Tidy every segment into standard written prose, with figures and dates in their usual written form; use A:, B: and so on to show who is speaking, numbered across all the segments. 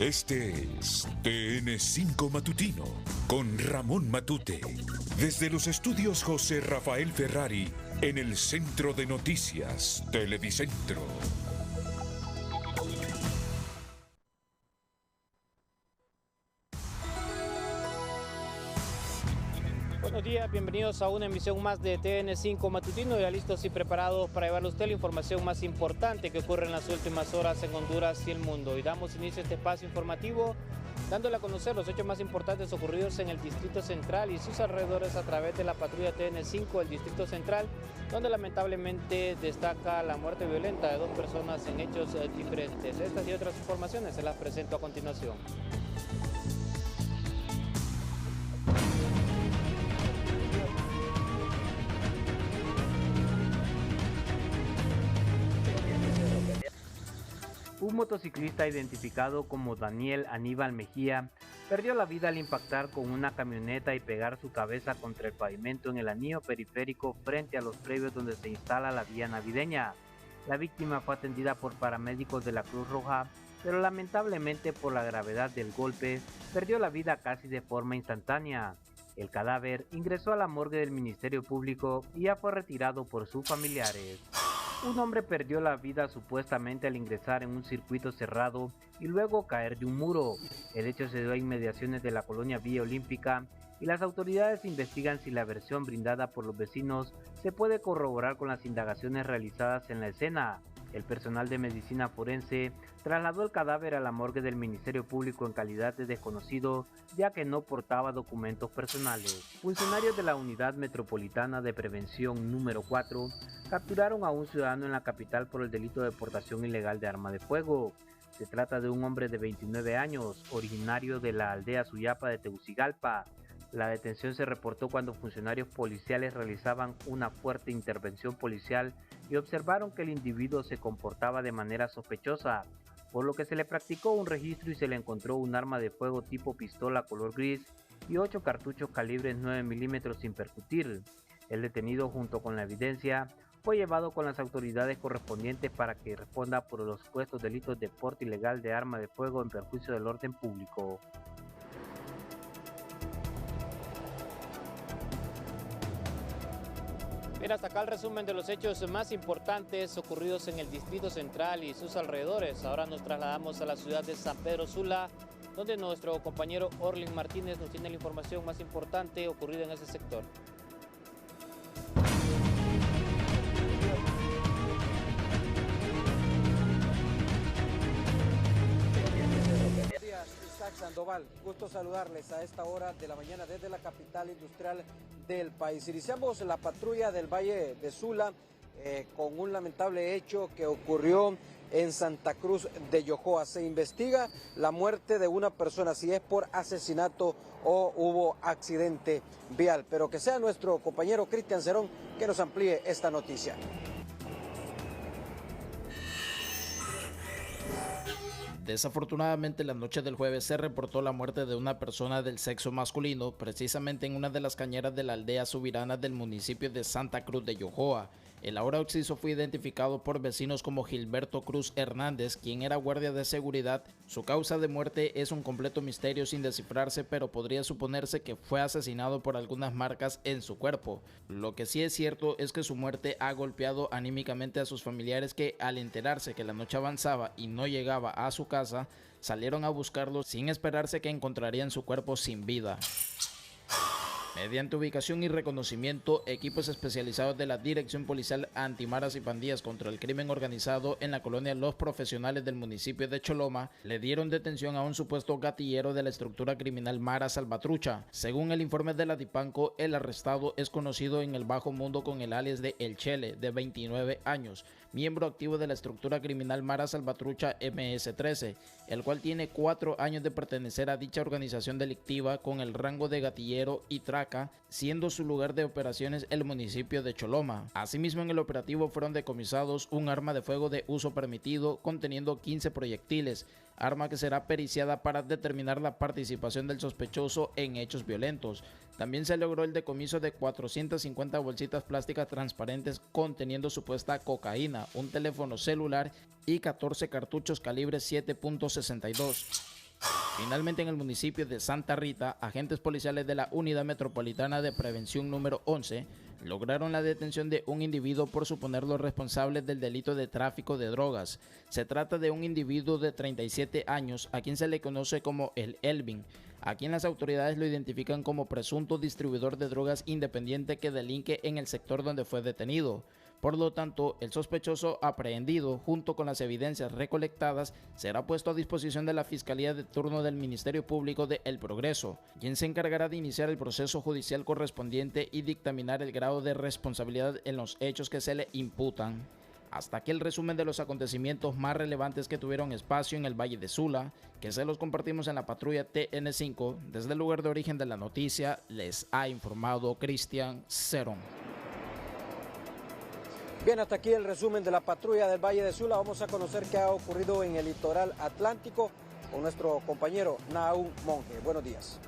A: Este es TN5 Matutino con Ramón Matute. Desde los estudios José Rafael Ferrari en el Centro de Noticias Televicentro.
B: Buenos días, bienvenidos a una emisión más de TN5 Matutino, ya listos y preparados para llevarle a usted la información más importante que ocurre en las últimas horas en Honduras y el mundo. Y damos inicio a este espacio informativo dándole a conocer los hechos más importantes ocurridos en el Distrito Central y sus alrededores a través de la patrulla TN5 del Distrito Central, donde lamentablemente destaca la muerte violenta de dos personas en hechos diferentes. Estas y otras informaciones se las presento a continuación. Un motociclista identificado como Daniel Aníbal Mejía perdió la vida al impactar con una camioneta y pegar su cabeza contra el pavimento en el anillo periférico frente a los predios donde se instala la vía navideña. La víctima fue atendida por paramédicos de la Cruz Roja, pero lamentablemente por la gravedad del golpe perdió la vida casi de forma instantánea. El cadáver ingresó a la morgue del Ministerio Público y ya fue retirado por sus familiares. Un hombre perdió la vida supuestamente al ingresar en un circuito cerrado y luego caer de un muro. El hecho se dio a inmediaciones de la colonia Villa Olímpica y las autoridades investigan si la versión brindada por los vecinos se puede corroborar con las indagaciones realizadas en la escena. El personal de medicina forense trasladó el cadáver a la morgue del Ministerio Público en calidad de desconocido, ya que no portaba documentos personales. Funcionarios de la Unidad Metropolitana de Prevención número 4 capturaron a un ciudadano en la capital por el delito de portación ilegal de arma de fuego. Se trata de un hombre de 29 años, originario de la aldea Suyapa de Tegucigalpa. La detención se reportó cuando funcionarios policiales realizaban una fuerte intervención policial y observaron que el individuo se comportaba de manera sospechosa, por lo que se le practicó un registro y se le encontró un arma de fuego tipo pistola color gris y 8 cartuchos calibres 9 milímetros sin percutir. El detenido, junto con la evidencia, fue llevado con las autoridades correspondientes para que responda por los supuestos delitos de porte ilegal de arma de fuego en perjuicio del orden público. Bien, hasta acá el resumen de los hechos más importantes ocurridos en el Distrito Central y sus alrededores. Ahora nos trasladamos a la ciudad de San Pedro Sula, donde nuestro compañero Orlin Martínez nos tiene la información más importante ocurrida en ese sector.
C: Isaac Sandoval, gusto saludarles a esta hora de la mañana desde la capital industrial del país. Iniciamos la patrulla del Valle de Sula con un lamentable hecho que ocurrió en Santa Cruz de Yojoa. Se investiga la muerte de una persona, si es por asesinato o hubo accidente vial. Pero que sea nuestro compañero Cristian Cerón que nos amplíe esta noticia.
D: Desafortunadamente, la noche del jueves se reportó la muerte de una persona del sexo masculino, precisamente en una de las cañeras de la aldea Subirana del municipio de Santa Cruz de Yojoa. El ahora occiso fue identificado por vecinos como Gilberto Cruz Hernández, quien era guardia de seguridad. Su causa de muerte es un completo misterio sin descifrarse, pero podría suponerse que fue asesinado por algunas marcas en su cuerpo. Lo que sí es cierto es que su muerte ha golpeado anímicamente a sus familiares, que al enterarse que la noche avanzaba y no llegaba a su casa, salieron a buscarlo sin esperarse que encontrarían su cuerpo sin vida. Mediante ubicación y reconocimiento, equipos especializados de la Dirección Policial Antimaras y Pandillas contra el Crimen Organizado en la colonia Los Profesionales del municipio de Choloma le dieron detención a un supuesto gatillero de la estructura criminal Mara Salvatrucha. Según el informe de la Dipanco, el arrestado es conocido en el bajo mundo con el alias de El Chele, de 29 años, miembro activo de la estructura criminal Mara Salvatrucha MS-13, el cual tiene 4 años de pertenecer a dicha organización delictiva con el rango de gatillero y siendo su lugar de operaciones el municipio de Choloma. Asimismo, en el operativo fueron decomisados un arma de fuego de uso permitido conteniendo 15 proyectiles, arma que será periciada para determinar la participación del sospechoso en hechos violentos. También se logró el decomiso de 450 bolsitas plásticas transparentes conteniendo supuesta cocaína, un teléfono celular y 14 cartuchos calibre 7.62. Finalmente, en el municipio de Santa Rita, agentes policiales de la Unidad Metropolitana de Prevención número 11 lograron la detención de un individuo por suponerlo responsable del delito de tráfico de drogas. Se trata de un individuo de 37 años, a quien se le conoce como el Elvin, a quien las autoridades lo identifican como presunto distribuidor de drogas independiente que delinque en el sector donde fue detenido. Por lo tanto, el sospechoso aprehendido, junto con las evidencias recolectadas, será puesto a disposición de la Fiscalía de turno del Ministerio Público de El Progreso, quien se encargará de iniciar el proceso judicial correspondiente y dictaminar el grado de responsabilidad en los hechos que se le imputan. Hasta aquí el resumen de los acontecimientos más relevantes que tuvieron espacio en el Valle de Sula, que se los compartimos en la patrulla TN5. Desde el lugar de origen de la noticia, les ha informado Cristian Cerón.
C: Bien, hasta aquí el resumen de la patrulla del Valle de Sula. Vamos a conocer qué ha ocurrido en el litoral atlántico con nuestro compañero Nahum Monge. Buenos días.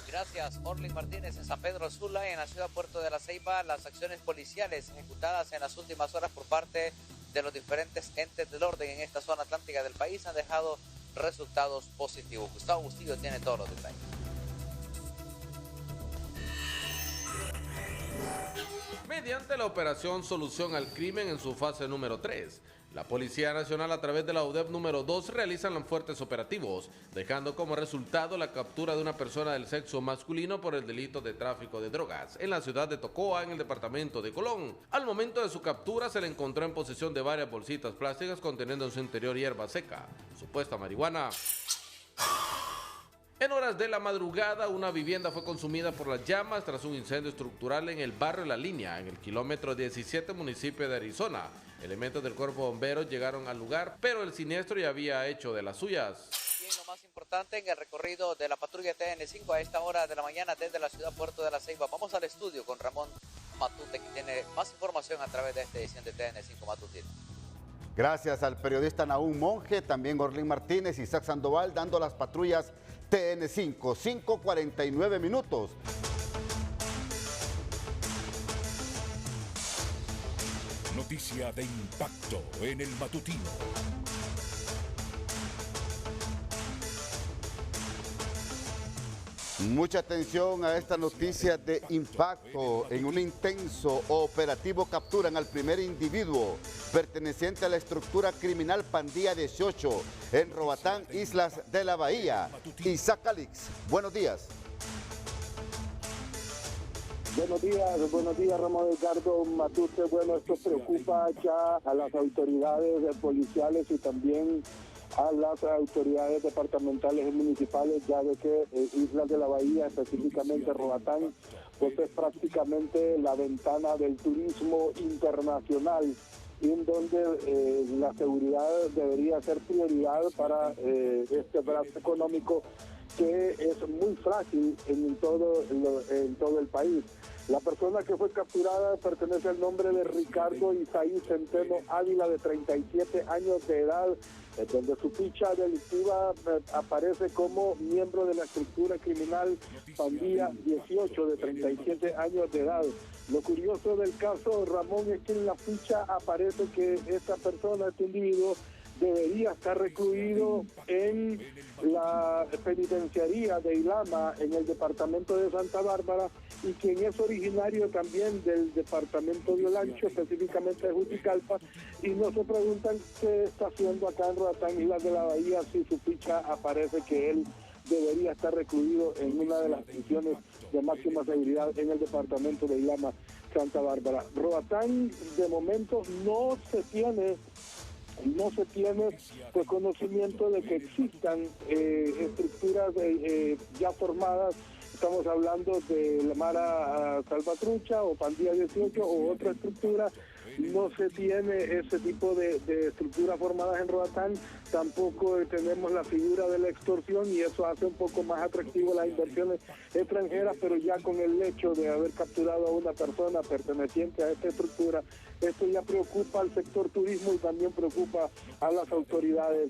E: Gracias, Orlin Martínez. En San Pedro Sula, en la ciudad Puerto de la Ceiba, las acciones policiales ejecutadas en las últimas horas por parte de los diferentes entes del orden en esta zona atlántica del país han dejado resultados positivos. Gustavo Bustillo tiene todos los detalles.
F: Mediante la operación Solución al Crimen en su fase número 3, la Policía Nacional a través de la UDEP número 2 realizan los fuertes operativos, dejando como resultado la captura de una persona del sexo masculino por el delito de tráfico de drogas en la ciudad de Tocoa, en el departamento de Colón. Al momento de su captura se le encontró en posesión de varias bolsitas plásticas conteniendo en su interior hierba seca, supuesta marihuana. En horas de la madrugada, una vivienda fue consumida por las llamas tras un incendio estructural en el barrio La Línea, en el kilómetro 17, municipio de Arizona. Elementos del cuerpo de bomberos llegaron al lugar, pero el siniestro ya había hecho de las suyas.
E: Bien, lo más importante en el recorrido de la patrulla TN5 a esta hora de la mañana desde la ciudad Puerto de la Ceiba. Vamos al estudio con Ramón Matute, que tiene más información a través de esta edición de TN5 Matutino.
G: Gracias al periodista Nahum Monge, también Orlin Martínez y Isaac Sandoval dando las patrullas TN5, 5:49 minutos.
A: Noticia de impacto en el matutino.
G: Mucha atención a esta noticia de impacto. En un intenso operativo capturan al primer individuo perteneciente a la estructura criminal Pandilla 18 en Roatán, Islas de la Bahía. Isaac Calix, buenos días.
H: Buenos días Ramón Edgardo Matute. Bueno, esto preocupa ya a las autoridades policiales y también a las autoridades departamentales y municipales, ya de que Islas de la Bahía, específicamente Roatán, pues es prácticamente la ventana del turismo internacional, en donde la seguridad debería ser prioridad para este brazo económico que es muy frágil en todo el país. La persona que fue capturada pertenece al nombre de Ricardo Isaí Centeno Ávila, de 37 años de edad, donde su ficha delictiva aparece como miembro de la estructura criminal Pandilla 18, de 37 años de edad. Lo curioso del caso, Ramón, es que en la ficha aparece que esta persona, este individuo, debería estar recluido en la penitenciaría de Ilama, en el departamento de Santa Bárbara, y quien es originario también del departamento de Olancho, específicamente de Juticalpa, y no se preguntan qué está haciendo acá en Roatán, Islas de la Bahía, si su ficha aparece que él debería estar recluido en una de las prisiones de máxima seguridad en el departamento de Ilama, Santa Bárbara. Roatán, de momento, no se tiene pues conocimiento de que existan estructuras ya formadas. Estamos hablando de la Mara Salvatrucha o Pandilla 18 o otra estructura. No se tiene ese tipo de estructuras formadas en Roatán. tampoco tenemos la figura de la extorsión y eso hace un poco más atractivo las inversiones extranjeras, pero ya con el hecho de haber capturado a una persona perteneciente a esta estructura, esto ya preocupa al sector turismo y también preocupa a las autoridades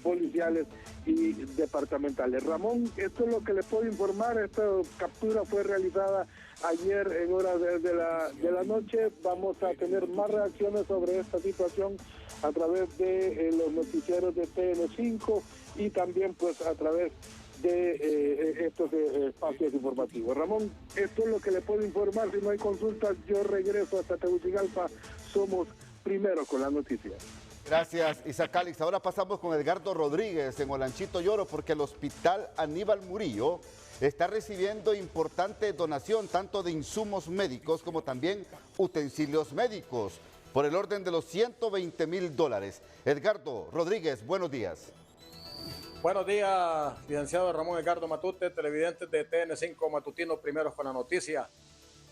H: policiales y departamentales. Ramón, esto es lo que les puedo informar. Esta captura fue realizada ayer en horas de la noche. Vamos a tener más reacciones sobre esta situación a través de los noticieros de TN5 y también pues a través de estos espacios informativos. Ramón, esto es lo que le puedo informar. Si no hay consultas, yo regreso hasta Tegucigalpa. Somos primeros con las noticias.
G: Gracias, Isaac Calix. Ahora pasamos con Edgardo Rodríguez en Olanchito Lloro, porque el Hospital Aníbal Murillo está recibiendo importante donación tanto de insumos médicos como también utensilios médicos por el orden de los $120,000. Edgardo Rodríguez, buenos días.
I: Buenos días, licenciado Ramón Edgardo Matute, televidentes de TN5 Matutino, primeros con la noticia.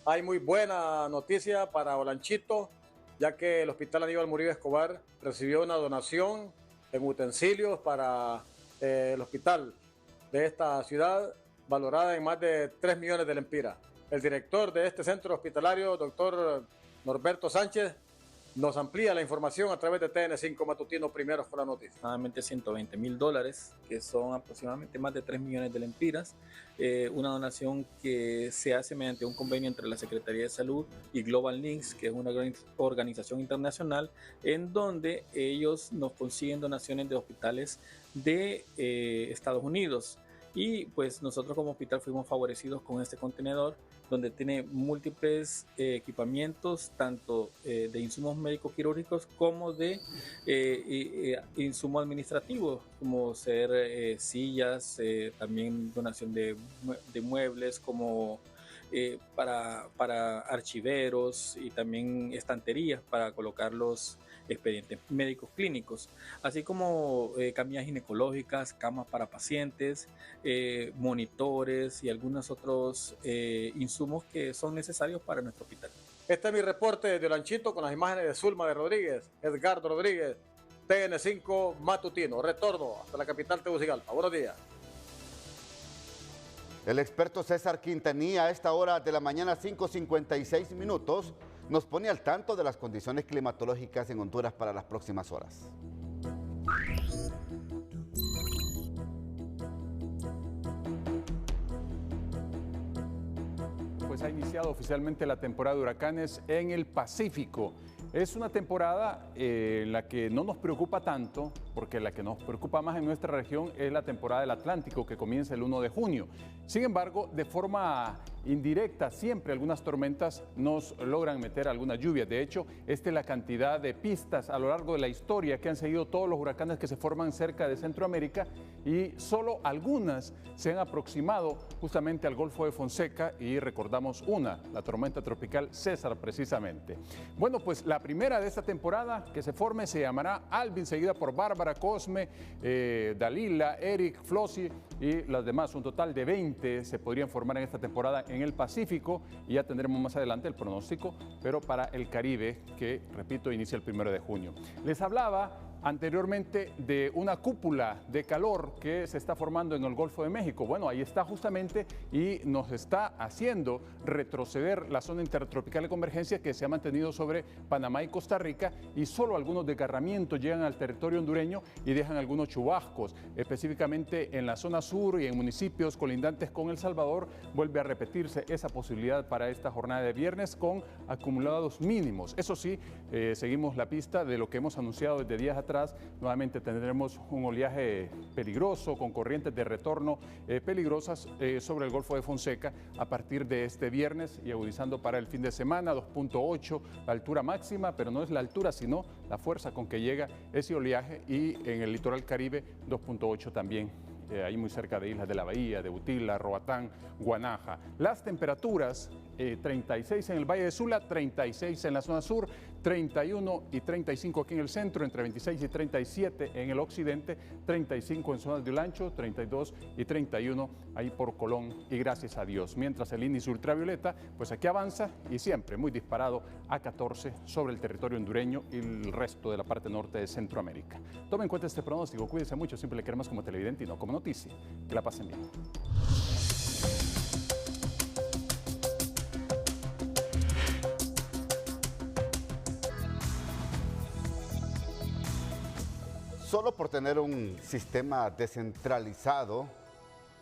I: Hay muy buena noticia para Olanchito, ya que el Hospital Aníbal Murillo Escobar recibió una donación en utensilios para el hospital de esta ciudad, valorada en más de 3 millones de lempiras. El director de este centro hospitalario, doctor Norberto Sánchez, nos amplía la información a través de TN5 Matutino, primeros con la noticia.
J: Aproximadamente $120,000, que son aproximadamente más de 3 millones de lempiras. Una donación que se hace mediante un convenio entre la Secretaría de Salud y Global Links, que es una organización internacional, en donde ellos nos consiguen donaciones de hospitales de Estados Unidos. Y pues nosotros como hospital fuimos favorecidos con este contenedor, donde tiene múltiples equipamientos, tanto de insumos médicos quirúrgicos como de insumos administrativos, como ser sillas, también donación de muebles, como para archiveros y también estanterías para colocar los expedientes médicos clínicos, así como camillas ginecológicas, camas para pacientes, monitores y algunos otros insumos que son necesarios para nuestro hospital.
I: Este es mi reporte de Olanchito con las imágenes de Zulma de Rodríguez, Edgardo Rodríguez, TN5 Matutino. Retorno hasta la capital Tegucigalpa. Buenos días.
G: El experto César Quintanilla a esta hora de la mañana, 5:56 minutos, nos pone al tanto de las condiciones climatológicas en Honduras para las próximas horas.
K: Pues ha iniciado oficialmente la temporada de huracanes en el Pacífico. Es una temporada en la que no nos preocupa tanto, porque la que nos preocupa más en nuestra región es la temporada del Atlántico, que comienza el 1 de junio. Sin embargo, de forma indirecta, siempre algunas tormentas nos logran meter alguna lluvia. De hecho, esta es la cantidad de pistas a lo largo de la historia que han seguido todos los huracanes que se forman cerca de Centroamérica, y solo algunas se han aproximado justamente al Golfo de Fonseca, y recordamos una, la tormenta tropical César precisamente. Bueno, pues la primera de esta temporada que se forme se llamará Alvin, seguida por Bárbara, Cosme, Dalila, Eric, Flossie y las demás. Un total de 20 se podrían formar en esta temporada en el Pacífico, y ya tendremos más adelante el pronóstico, pero para el Caribe, que repito, inicia el 1 de junio. Les hablaba anteriormente de una cúpula de calor que se está formando en el Golfo de México. Bueno, ahí está justamente, y nos está haciendo retroceder la zona intertropical de convergencia que se ha mantenido sobre Panamá y Costa Rica, y solo algunos desgarramientos llegan al territorio hondureño y dejan algunos chubascos, específicamente en la zona sur y en municipios colindantes con El Salvador. Vuelve a repetirse esa posibilidad para esta jornada de viernes con acumulados mínimos. Eso sí, seguimos la pista de lo que hemos anunciado desde días atrás. Nuevamente tendremos un oleaje peligroso con corrientes de retorno peligrosas sobre el Golfo de Fonseca a partir de este viernes, y agudizando para el fin de semana. 2.8 la altura máxima, pero no es la altura sino la fuerza con que llega ese oleaje, y en el litoral Caribe 2.8 también. Ahí muy cerca de Islas de la Bahía, de Utila, Roatán, Guanaja. Las temperaturas 36 en el Valle de Sula, 36 en la zona sur, 31 y 35 aquí en el centro, entre 26 y 37 en el occidente, 35 en zonas de Olancho, 32 y 31 ahí por Colón y gracias a Dios. Mientras el índice ultravioleta, pues aquí avanza y siempre muy disparado a 14 sobre el territorio hondureño y el resto de la parte norte de Centroamérica. Tomen en cuenta este pronóstico, cuídense mucho, siempre le queremos como televidente y no como noticia. Que la pasen bien.
G: Solo por tener un sistema descentralizado,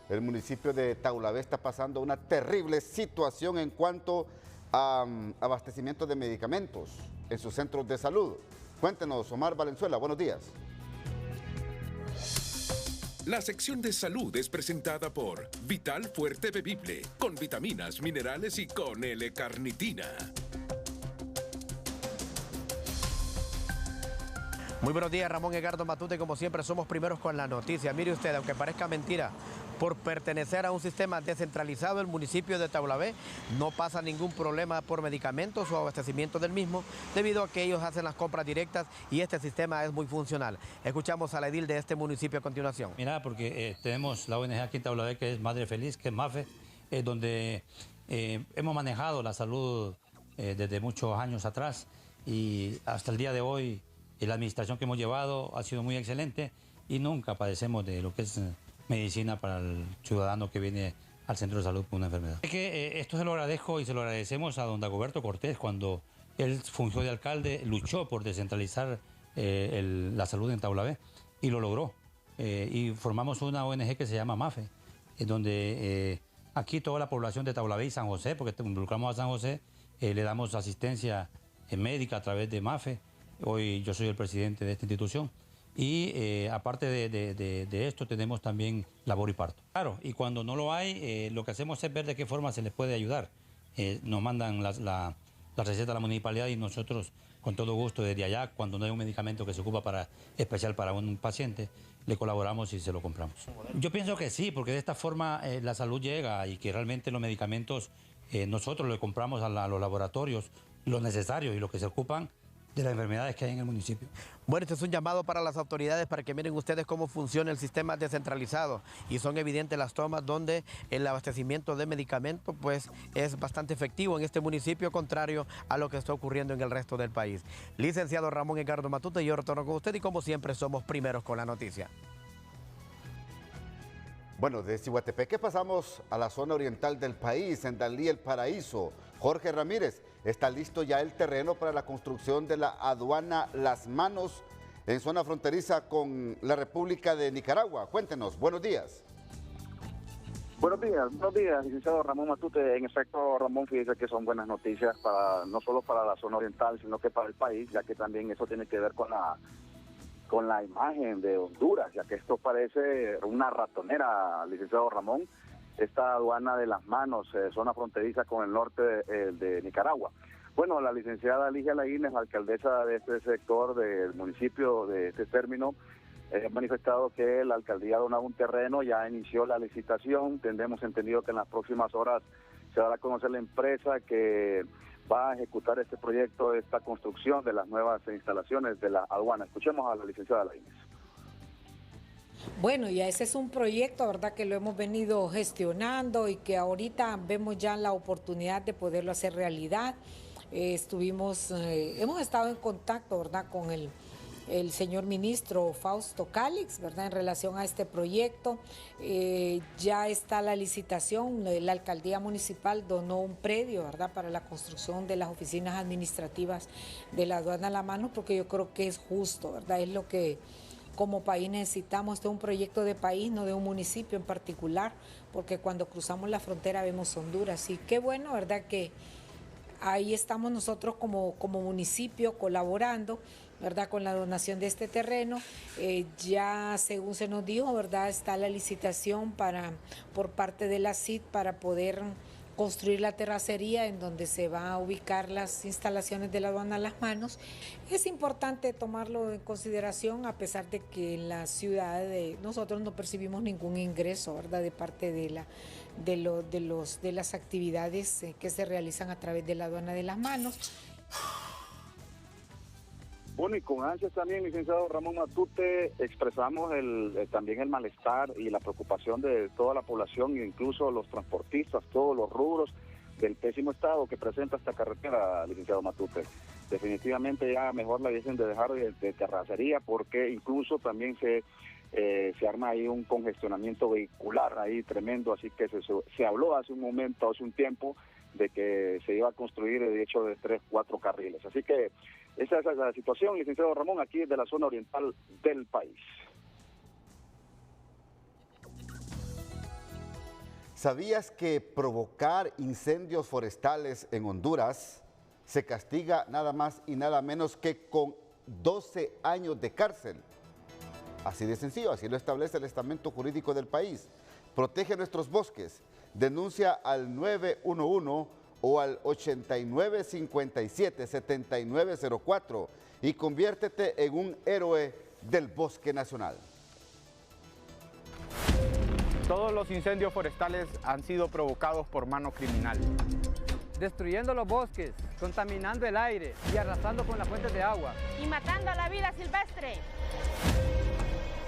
G: el municipio de Taulabé está pasando una terrible situación en cuanto a abastecimiento de medicamentos en sus centros de salud. Cuéntenos, Omar Valenzuela, buenos días.
A: La sección de salud es presentada por Vital Fuerte Bebible, con vitaminas, minerales y con L-carnitina.
L: Muy buenos días, Ramón Edgardo Matute. Como siempre, somos primeros con la noticia. Mire usted, aunque parezca mentira, por pertenecer a un sistema descentralizado, el municipio de Taulabé no pasa ningún problema por medicamentos o abastecimiento del mismo, debido a que ellos hacen las compras directas y este sistema es muy funcional. Escuchamos a la edil de este municipio a continuación.
M: Mira, porque tenemos la ONG aquí en Taulabé, que es Madre Feliz, que es MAFE, donde hemos manejado la salud desde muchos años atrás y hasta el día de hoy. La administración que hemos llevado ha sido muy excelente y nunca padecemos de lo que es medicina para el ciudadano que viene al centro de salud con una enfermedad. Es que esto se lo agradezco y se lo agradecemos a don Dagoberto Cortés cuando él fungió de alcalde, luchó por descentralizar la salud en Taulabé y lo logró. Y formamos una ONG que se llama MAFE, donde aquí toda la población de Taulabé y San José, porque involucramos a San José, le damos asistencia médica a través de MAFE. Hoy yo soy el presidente de esta institución y aparte de esto tenemos también labor y parto. Claro, y cuando no lo hay, lo que hacemos es ver de qué forma se les puede ayudar. Nos mandan la receta a la municipalidad y nosotros con todo gusto desde allá, cuando no hay un medicamento que se ocupa especial para un paciente, le colaboramos y se lo compramos. Yo pienso que sí, porque de esta forma la salud llega y que realmente los medicamentos nosotros le compramos a los laboratorios lo necesario y lo que se ocupan de las enfermedades que hay en el municipio.
L: Bueno, este es un llamado para las autoridades para que miren ustedes cómo funciona el sistema descentralizado y son evidentes las tomas donde el abastecimiento de medicamentos pues es bastante efectivo en este municipio, contrario a lo que está ocurriendo en el resto del país. Licenciado Ramón Edgardo Matute, yo retorno con usted y como siempre somos primeros con la noticia.
G: Bueno, de Cihuatepeque pasamos a la zona oriental del país, en Danlí, El Paraíso. Jorge Ramírez, está listo ya el terreno para la construcción de la aduana Las Manos en zona fronteriza con la República de Nicaragua. Cuéntenos, buenos días.
H: Buenos días, licenciado Ramón Matute. En efecto, Ramón, fíjese que son buenas noticias no solo para la zona oriental, sino que para el país, ya que también eso tiene que ver con la imagen de Honduras, ya que esto parece una ratonera, licenciado Ramón, esta aduana de Las Manos, zona fronteriza con el norte de Nicaragua. Bueno, la licenciada Ligia Laínez, alcaldesa de este sector del municipio de este término, ha manifestado que la alcaldía ha donado un terreno, ya inició la licitación, tenemos entendido que en las próximas horas se dará a conocer la empresa que va a ejecutar este proyecto, esta construcción de las nuevas instalaciones de la aduana. Escuchemos a la licenciada Laínez.
N: Bueno, ya ese es un proyecto, ¿verdad?, que lo hemos venido gestionando y que ahorita vemos ya la oportunidad de poderlo hacer realidad. Hemos estado en contacto, ¿verdad?, con el señor ministro Fausto Cálix, ¿verdad?, en relación a este proyecto. Ya está la licitación, la alcaldía municipal donó un predio, ¿verdad?, para la construcción de las oficinas administrativas de la aduana Las Manos, porque yo creo que es justo, ¿verdad?, es lo que como país necesitamos. Este es un proyecto de país, no de un municipio en particular, porque cuando cruzamos la frontera vemos Honduras. Y qué bueno, ¿verdad?, que ahí estamos nosotros como municipio colaborando, ¿verdad?, con la donación de este terreno. Ya según se nos dijo, ¿verdad?, está la licitación por parte de la CID para poder construir la terracería en donde se van a ubicar las instalaciones de la aduana Las Manos. Es importante tomarlo en consideración, a pesar de que en la ciudad nosotros no percibimos ningún ingreso, ¿verdad?, de parte de las actividades que se realizan a través de la aduana de Las Manos.
O: Bueno, y con ansias también, licenciado Ramón Matute, expresamos también el malestar y la preocupación de toda la población, incluso los transportistas, todos los rubros del pésimo estado que presenta esta carretera, licenciado Matute. Definitivamente ya mejor la dicen de dejar de terracería, porque incluso también se arma ahí un congestionamiento vehicular ahí tremendo, así que se habló hace un tiempo, de que se iba a construir, de hecho, de 3, 4 carriles. Así que esa es la situación, licenciado Ramón, aquí de la zona oriental del país.
G: ¿Sabías que provocar incendios forestales en Honduras se castiga nada más y nada menos que con 12 años de cárcel? Así de sencillo, así lo establece el estamento jurídico del país. Protege nuestros bosques. Denuncia al 911 o al 8957-7904 y conviértete en un héroe del bosque nacional.
P: Todos los incendios forestales han sido provocados por mano criminal.
Q: Destruyendo los bosques, contaminando el aire y arrasando con las fuentes de agua.
R: Y matando a la vida silvestre.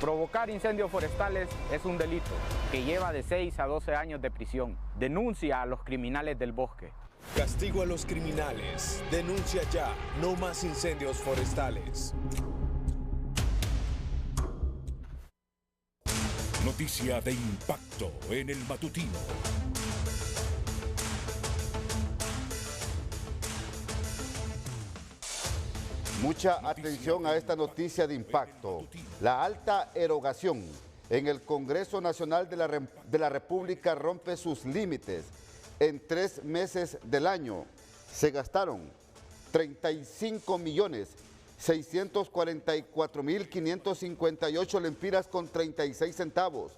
P: Provocar incendios forestales es un delito que lleva de 6 a 12 años de prisión. Denuncia a los criminales del bosque.
S: Castigo a los criminales. Denuncia ya. No más incendios forestales.
A: Noticia de impacto en el matutino.
G: Mucha atención a esta noticia de impacto. La alta erogación en el Congreso Nacional de la República rompe sus límites. En 3 meses del año se gastaron 35.644.558 lempiras con 36 centavos.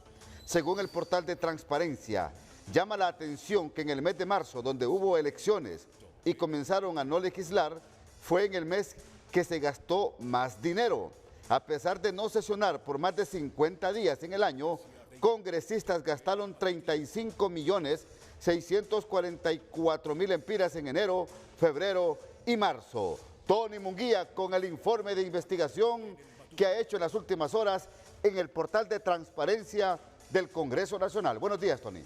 G: Según el portal de Transparencia, llama la atención que en el mes de marzo, donde hubo elecciones y comenzaron a no legislar, fue en el mes que se gastó más dinero. A pesar de no sesionar por más de 50 días en el año, congresistas gastaron 35.644.000 lempiras en enero, febrero y marzo. Tony Munguía con el informe de investigación que ha hecho en las últimas horas en el portal de Transparencia del Congreso Nacional. Buenos días, Tony.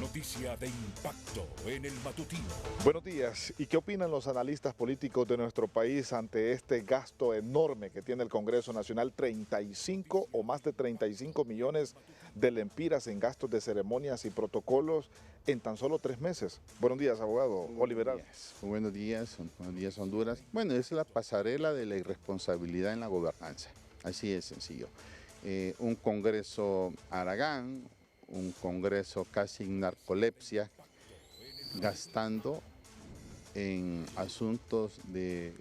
A: Noticia de impacto en el matutino.
T: Buenos días. ¿Y qué opinan los analistas políticos de nuestro país ante este gasto enorme que tiene el Congreso Nacional? 35 o más de 35 millones de lempiras en gastos de ceremonias y protocolos en tan solo 3 meses. Buenos días, abogado Oliver.
U: Buenos días, Honduras. Bueno, es la pasarela de la irresponsabilidad en la gobernanza. Así de sencillo. Un Congreso haragán, un Congreso casi en narcolepsia, gastando en asuntos de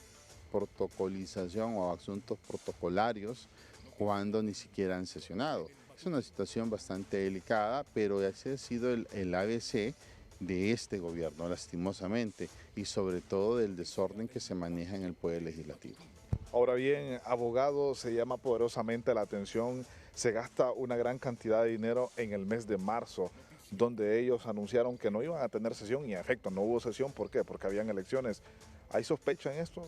U: protocolización o asuntos protocolarios cuando ni siquiera han sesionado. Es una situación bastante delicada, pero ese ha sido el ABC de este gobierno, lastimosamente, y sobre todo del desorden que se maneja en el Poder Legislativo.
T: Ahora bien, abogado, se llama poderosamente la atención, se gasta una gran cantidad de dinero en el mes de marzo, donde ellos anunciaron que no iban a tener sesión y en efecto no hubo sesión. ¿Por qué? Porque habían elecciones. ¿Hay sospecha en esto?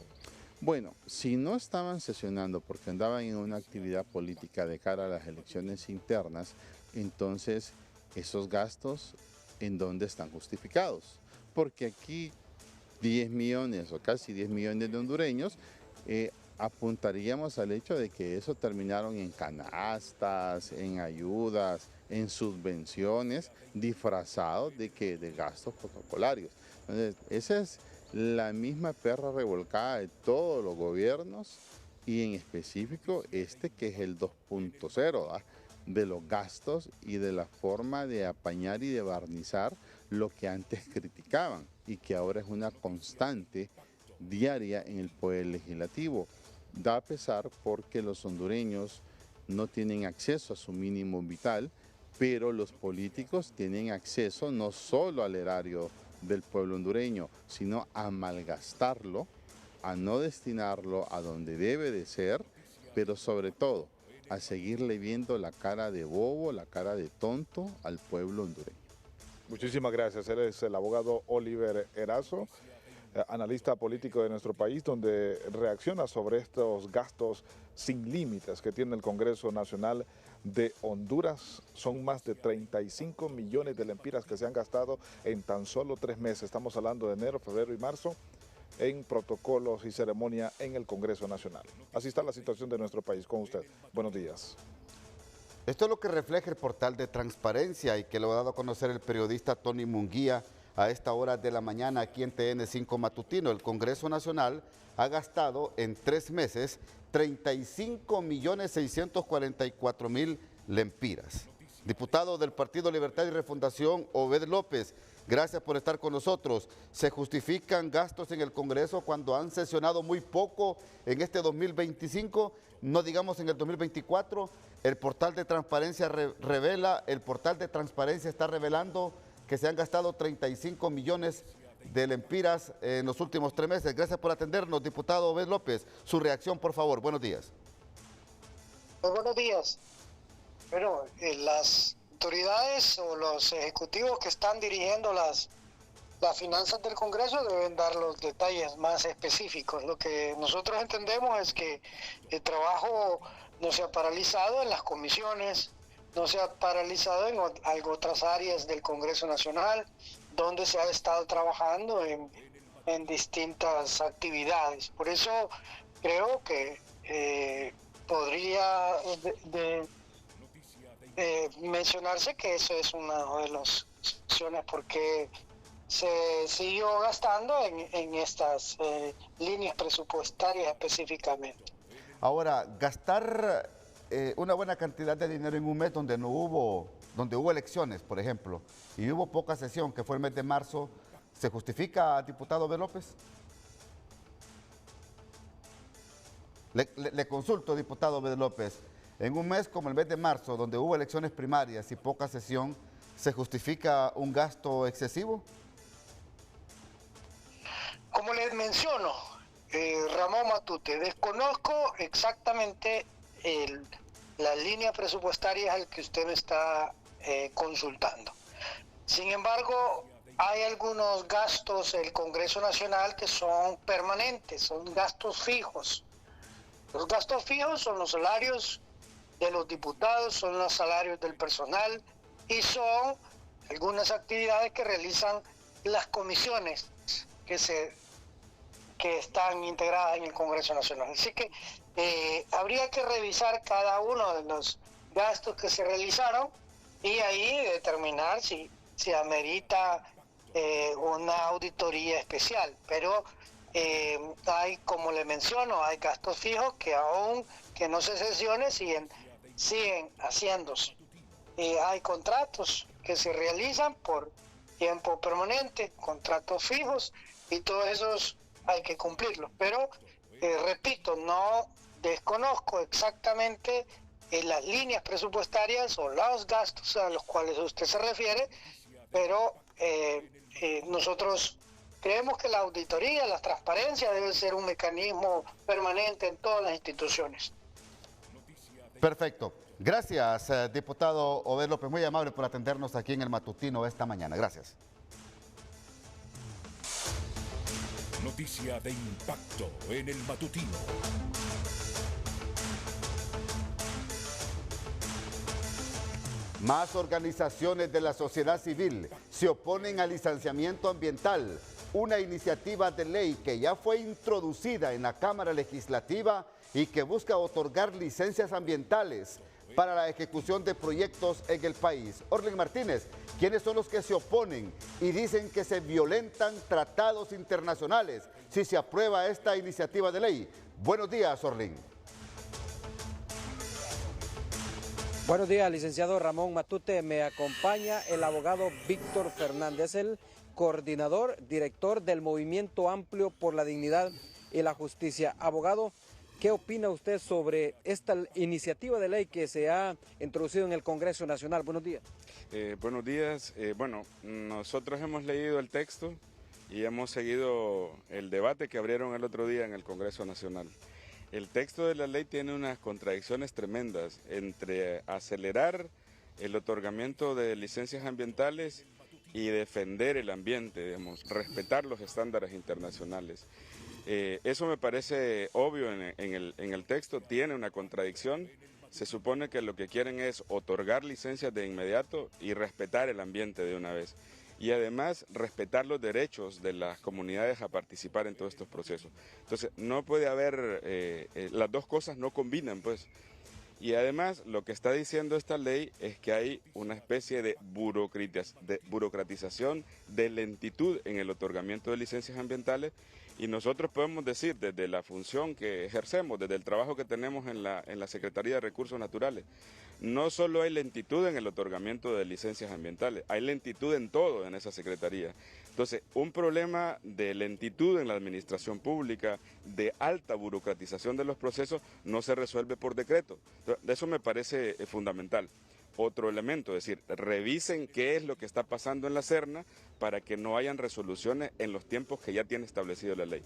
U: Bueno, si no estaban sesionando porque andaban en una actividad política de cara a las elecciones internas, entonces esos gastos, ¿en dónde están justificados? Porque aquí 10 millones o casi 10 millones de hondureños apuntaríamos al hecho de que eso terminaron en canastas, en ayudas, en subvenciones, disfrazados de gastos protocolarios. Entonces, esa es la misma perra revolcada de todos los gobiernos y en específico este que es el 2.0, de los gastos y de la forma de apañar y de barnizar lo que antes criticaban y que ahora es una constante diaria en el Poder Legislativo. Da pesar porque los hondureños no tienen acceso a su mínimo vital pero los políticos tienen acceso no solo al erario del pueblo hondureño, sino a malgastarlo, a no destinarlo a donde debe de ser, pero sobre todo a seguirle viendo la cara de bobo, la cara de tonto al pueblo hondureño.
T: Muchísimas gracias. Él es el abogado Oliver Erazo, analista político de nuestro país, donde reacciona sobre estos gastos sin límites que tiene el Congreso Nacional de Honduras. Son más de 35 millones de lempiras que se han gastado en tan solo 3 meses. Estamos hablando de enero, febrero y marzo en protocolos y ceremonia en el Congreso Nacional. Así está la situación de nuestro país. Con usted. Buenos días.
G: Esto es lo que refleja el portal de transparencia y que lo ha dado a conocer el periodista Tony Munguía a esta hora de la mañana aquí en TN5 Matutino. El Congreso Nacional ha gastado en 3 meses 35.644.000 lempiras. Diputado del Partido Libertad y Refundación, Obed López, gracias por estar con nosotros. ¿Se justifican gastos en el Congreso cuando han sesionado muy poco en este 2025? No digamos en el 2024. El portal de transparencia el portal de transparencia está revelando que se han gastado 35 millones de lempiras en los últimos 3 meses. Gracias por atendernos, diputado Obed López. Su reacción, por favor. Buenos días.
B: Muy buenos días. Bueno, las autoridades o los ejecutivos que están dirigiendo las finanzas del Congreso deben dar los detalles más específicos. Lo que nosotros entendemos es que el trabajo no se ha paralizado en las comisiones, no se ha paralizado en otras áreas del Congreso Nacional, donde se ha estado trabajando en distintas actividades. Por eso creo que podría mencionarse que eso es una de las opciones porque se siguió gastando en estas líneas presupuestarias específicamente.
G: Ahora, gastar una buena cantidad de dinero en un mes donde hubo elecciones, por ejemplo, y hubo poca sesión, que fue el mes de marzo, ¿se justifica, diputado Obed López? Le consulto, diputado Obed López, en un mes como el mes de marzo, donde hubo elecciones primarias y poca sesión, ¿se justifica un gasto excesivo?
B: Como les menciono, Ramón Matute, desconozco exactamente las líneas presupuestarias al que usted me está consultando. Sin embargo, hay algunos gastos del Congreso Nacional que son permanentes, son gastos fijos. Los gastos fijos son los salarios de los diputados, son los salarios del personal y son algunas actividades que realizan las comisiones que están integradas en el Congreso Nacional. Así que habría que revisar cada uno de los gastos que se realizaron y ahí determinar si amerita una auditoría especial. Pero hay, como le menciono, hay gastos fijos que aún que no se sesione siguen haciéndose. Hay contratos que se realizan por tiempo permanente, contratos fijos, y todos esos hay que cumplirlos. Pero, repito, no desconozco exactamente las líneas presupuestarias o los gastos a los cuales usted se refiere, pero nosotros creemos que la auditoría, la transparencia debe ser un mecanismo permanente en todas las instituciones.
G: Perfecto. Gracias, diputado Obed López, muy amable por atendernos aquí en el Matutino esta mañana. Gracias.
A: Noticia de impacto en el Matutino.
G: Más organizaciones de la sociedad civil se oponen al licenciamiento ambiental, una iniciativa de ley que ya fue introducida en la Cámara Legislativa y que busca otorgar licencias ambientales para la ejecución de proyectos en el país. Orlin Martínez, ¿quiénes son los que se oponen y dicen que se violentan tratados internacionales si se aprueba esta iniciativa de ley? Buenos días, Orlin.
C: Buenos días, licenciado Ramón Matute. Me acompaña el abogado Víctor Fernández, el coordinador, director del Movimiento Amplio por la Dignidad y la Justicia. Abogado, ¿Qué opina usted sobre esta iniciativa de ley que se ha introducido en el Congreso Nacional? Buenos días.
D: Buenos días. Bueno, nosotros hemos leído el texto y hemos seguido el debate que abrieron el otro día en el Congreso Nacional. El texto de la ley tiene unas contradicciones tremendas entre acelerar el otorgamiento de licencias ambientales y defender el ambiente, digamos, respetar los estándares internacionales. Eso me parece obvio en el texto, tiene una contradicción. Se supone que lo que quieren es otorgar licencias de inmediato y respetar el ambiente de una vez. Y además respetar los derechos de las comunidades a participar en todos estos procesos. Entonces no puede haber, las dos cosas no combinan, pues. Y además lo que está diciendo esta ley es que hay una especie de burocratización, de lentitud en el otorgamiento de licencias ambientales, y nosotros podemos decir desde la función que ejercemos, desde el trabajo que tenemos en la Secretaría de Recursos Naturales, no solo hay lentitud en el otorgamiento de licencias ambientales, hay lentitud en todo en esa Secretaría. Entonces, un problema de lentitud en la administración pública, de alta burocratización de los procesos, no se resuelve por decreto. Entonces, eso me parece fundamental. Otro elemento, es decir, revisen qué es lo que está pasando en la Serna para que no hayan resoluciones en los tiempos que ya tiene establecido la ley.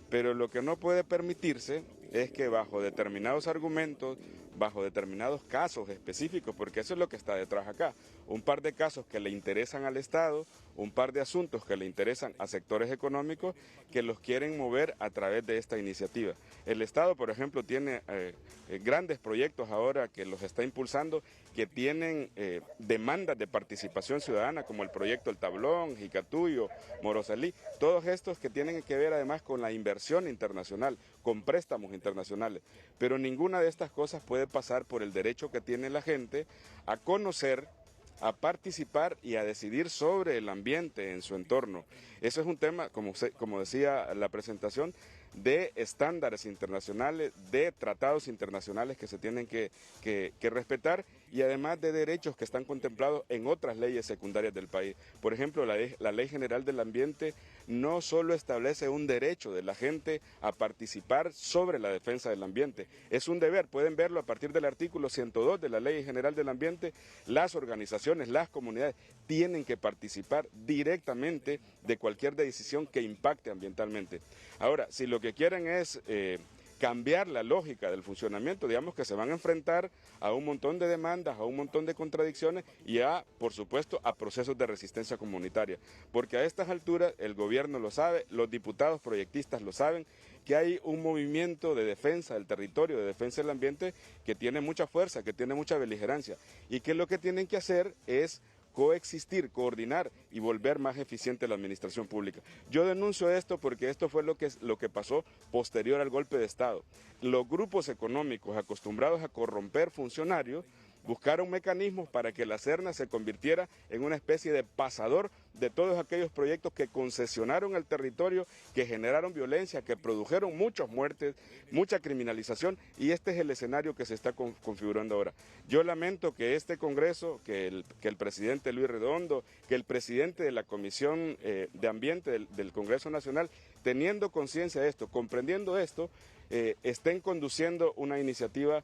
D: Pero lo que no puede permitirse es que bajo determinados argumentos, bajo determinados casos específicos, porque eso es lo que está detrás acá, un par de casos que le interesan al Estado, un par de asuntos que le interesan a sectores económicos que los quieren mover a través de esta iniciativa. El Estado, por ejemplo, tiene grandes proyectos ahora que los está impulsando, que tienen demandas de participación ciudadana, como el proyecto El Tablón, Jicatuyo, Morosalí, todos estos que tienen que ver además con la inversión internacional, con préstamos internacionales, pero ninguna de estas cosas puede pasar por el derecho que tiene la gente a conocer, a participar y a decidir sobre el ambiente en su entorno. Eso es un tema, como decía la presentación, de estándares internacionales, de tratados internacionales que se tienen que respetar, y además de derechos que están contemplados en otras leyes secundarias del país. Por ejemplo, la Ley General del Ambiente no solo establece un derecho de la gente a participar sobre la defensa del ambiente, es un deber. Pueden verlo a partir del artículo 102 de la Ley General del Ambiente. Las organizaciones, las comunidades tienen que participar directamente de cualquier decisión que impacte ambientalmente. Ahora, si lo que quieren es cambiar la lógica del funcionamiento, digamos que se van a enfrentar a un montón de demandas, a un montón de contradicciones y por supuesto, a procesos de resistencia comunitaria. Porque a estas alturas el gobierno lo sabe, los diputados proyectistas lo saben, que hay un movimiento de defensa del territorio, de defensa del ambiente, que tiene mucha fuerza, que tiene mucha beligerancia, y que lo que tienen que hacer es coexistir, coordinar y volver más eficiente la administración pública. Yo denuncio esto porque esto fue lo que pasó posterior al golpe de Estado. Los grupos económicos acostumbrados a corromper funcionarios buscaron mecanismos para que la Serna se convirtiera en una especie de pasador de todos aquellos proyectos que concesionaron el territorio, que generaron violencia, que produjeron muchas muertes, mucha criminalización, y este es el escenario que se está configurando ahora. Yo lamento que este Congreso, que el presidente Luis Redondo, que el presidente de la Comisión de Ambiente del Congreso Nacional, teniendo conciencia de esto, comprendiendo esto, estén conduciendo una iniciativa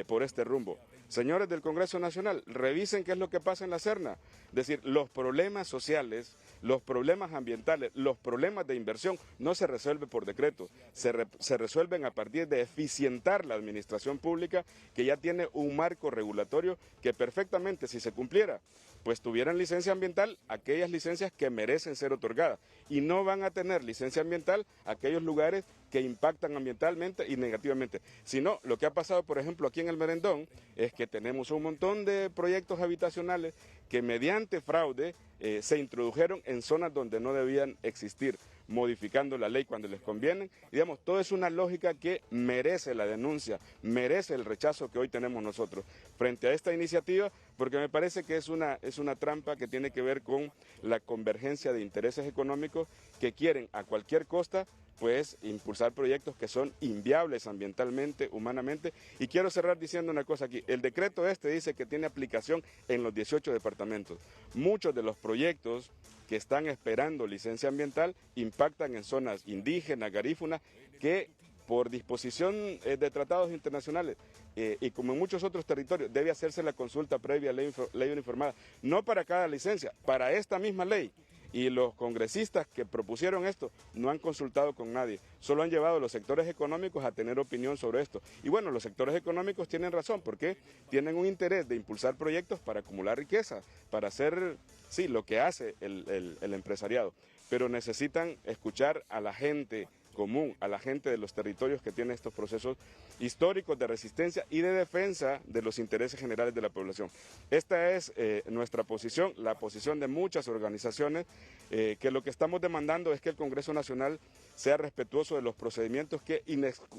D: por este rumbo. Señores del Congreso Nacional, revisen qué es lo que pasa en la Serna. Es decir, los problemas sociales, los problemas ambientales, los problemas de inversión no se resuelven por decreto, se resuelven a partir de eficientar la administración pública, que ya tiene un marco regulatorio que perfectamente, si se cumpliera, pues tuvieran licencia ambiental aquellas licencias que merecen ser otorgadas, y no van a tener licencia ambiental aquellos lugares que impactan ambientalmente y negativamente. Sino, lo que ha pasado, por ejemplo, aquí en el Merendón, es que tenemos un montón de proyectos habitacionales que mediante fraude se introdujeron en zonas donde no debían existir, modificando la ley cuando les conviene. Digamos, todo es una lógica que merece la denuncia, merece el rechazo que hoy tenemos nosotros frente a esta iniciativa, porque me parece que es una trampa que tiene que ver con la convergencia de intereses económicos que quieren a cualquier costa pues impulsar proyectos que son inviables ambientalmente, humanamente. Y quiero cerrar diciendo una cosa aquí. El decreto dice que tiene aplicación en los 18 departamentos. Muchos de los proyectos que están esperando licencia ambiental impactan en zonas indígenas, garífunas, que por disposición de tratados internacionales y como en muchos otros territorios, debe hacerse la consulta previa a ley uniformada, no para cada licencia, para esta misma ley. Y los congresistas que propusieron esto no han consultado con nadie, solo han llevado a los sectores económicos a tener opinión sobre esto. Y bueno, los sectores económicos tienen razón, porque tienen un interés de impulsar proyectos para acumular riqueza, para hacer, sí, lo que hace el empresariado, pero necesitan escuchar a la gente común, a la gente de los territorios que tienen estos procesos históricos de resistencia y de defensa de los intereses generales de la población. Esta es nuestra posición, la posición de muchas organizaciones, que lo que estamos demandando es que el Congreso Nacional sea respetuoso de los procedimientos que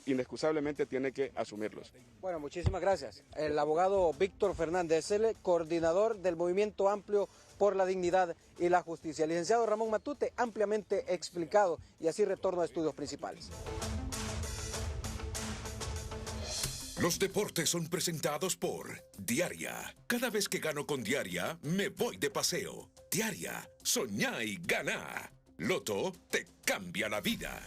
D: inexcusablemente tiene que asumirlos.
C: Bueno, muchísimas gracias. El abogado Víctor Fernández, el coordinador del Movimiento Amplio por la Dignidad y la Justicia. El licenciado Ramón Matute, ampliamente explicado, y así retorno a estudios principales.
A: Los deportes son presentados por Diaria. Cada vez que gano con Diaria, me voy de paseo. Diaria, soñá y ganá. Loto te cambia la vida.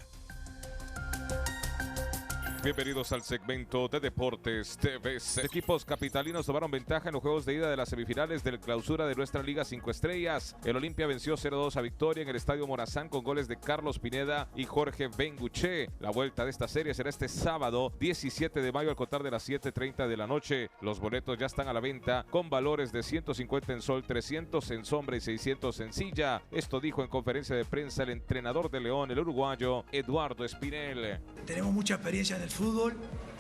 F: Bienvenidos al segmento de Deportes TVC. Equipos capitalinos tomaron ventaja en los juegos de ida de las semifinales del clausura de nuestra Liga 5 Estrellas. El Olimpia venció 0-2 a Victoria en el Estadio Morazán con goles de Carlos Pineda y Jorge Benguche. La vuelta de esta serie será este sábado 17 de mayo al contar de las 7:30 de la noche. Los boletos ya están a la venta con valores de 150 en sol, 300 en sombra y 600 en silla. Esto dijo en conferencia de prensa el entrenador de León, el uruguayo Eduardo Espinel.
V: Tenemos mucha experiencia en el fútbol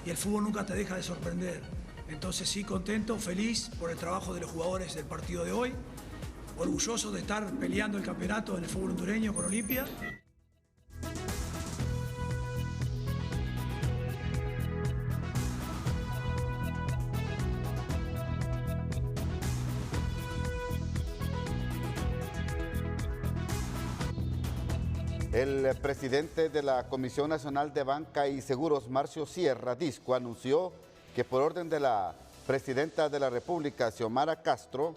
V: y el fútbol nunca te deja de sorprender. Entonces sí, contento, feliz por el trabajo de los jugadores del partido de hoy, orgulloso de estar peleando el campeonato en el fútbol hondureño con Olimpia.
G: El presidente de la Comisión Nacional de Banca y Seguros, Marcio Sierra Disco, anunció que por orden de la presidenta de la República, Xiomara Castro,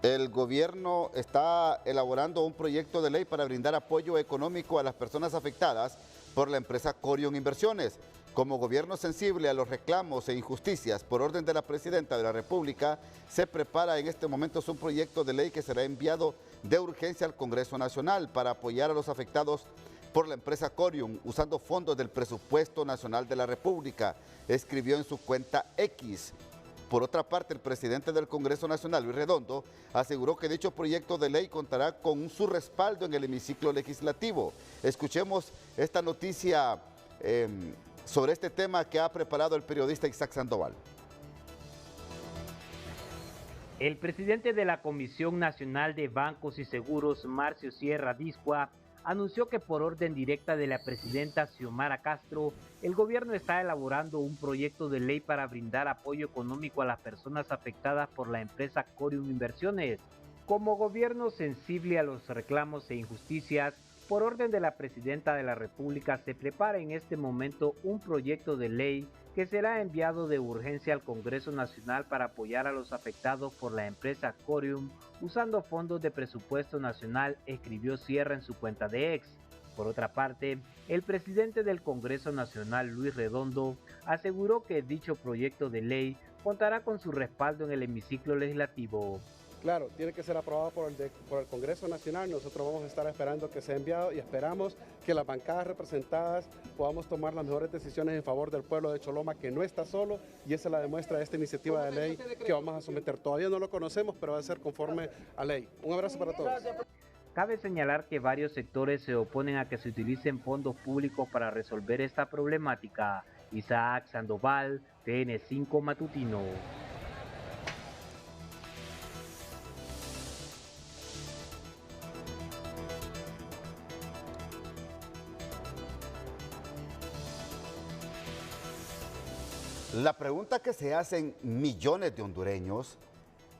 G: el gobierno está elaborando un proyecto de ley para brindar apoyo económico a las personas afectadas por la empresa Corium Inversiones. Como gobierno sensible a los reclamos e injusticias por orden de la presidenta de la República, se prepara en este momento un proyecto de ley que será enviado de urgencia al Congreso Nacional para apoyar a los afectados por la empresa Corium usando fondos del Presupuesto Nacional de la República, escribió en su cuenta X. Por otra parte, el presidente del Congreso Nacional, Luis Redondo, aseguró que dicho proyecto de ley contará con su respaldo en el hemiciclo legislativo. Escuchemos esta noticia sobre este tema que ha preparado el periodista Isaac Sandoval.
W: El presidente de la Comisión Nacional de Bancos y Seguros, Marcio Sierra Discua, anunció que por orden directa de la presidenta Xiomara Castro, el gobierno está elaborando un proyecto de ley para brindar apoyo económico a las personas afectadas por la empresa Corium Inversiones. Como gobierno sensible a los reclamos e injusticias, por orden de la presidenta de la República se prepara en este momento un proyecto de ley que será enviado de urgencia al Congreso Nacional para apoyar a los afectados por la empresa Corium usando fondos de presupuesto nacional, escribió Sierra en su cuenta de X. Por otra parte, el presidente del Congreso Nacional, Luis Redondo, aseguró que dicho proyecto de ley contará con su respaldo en el hemiciclo legislativo.
X: Claro, tiene que ser aprobado por el Congreso Nacional. Nosotros vamos a estar esperando que sea enviado y esperamos que las bancadas representadas podamos tomar las mejores decisiones en favor del pueblo de Choloma, que no está solo, y esa la demuestra esta iniciativa de ley que vamos a someter. Todavía no lo conocemos, pero va a ser conforme a ley. Un abrazo para todos.
W: Cabe señalar que varios sectores se oponen a que se utilicen fondos públicos para resolver esta problemática. Isaac Sandoval, TN5 Matutino.
G: La pregunta que se hacen millones de hondureños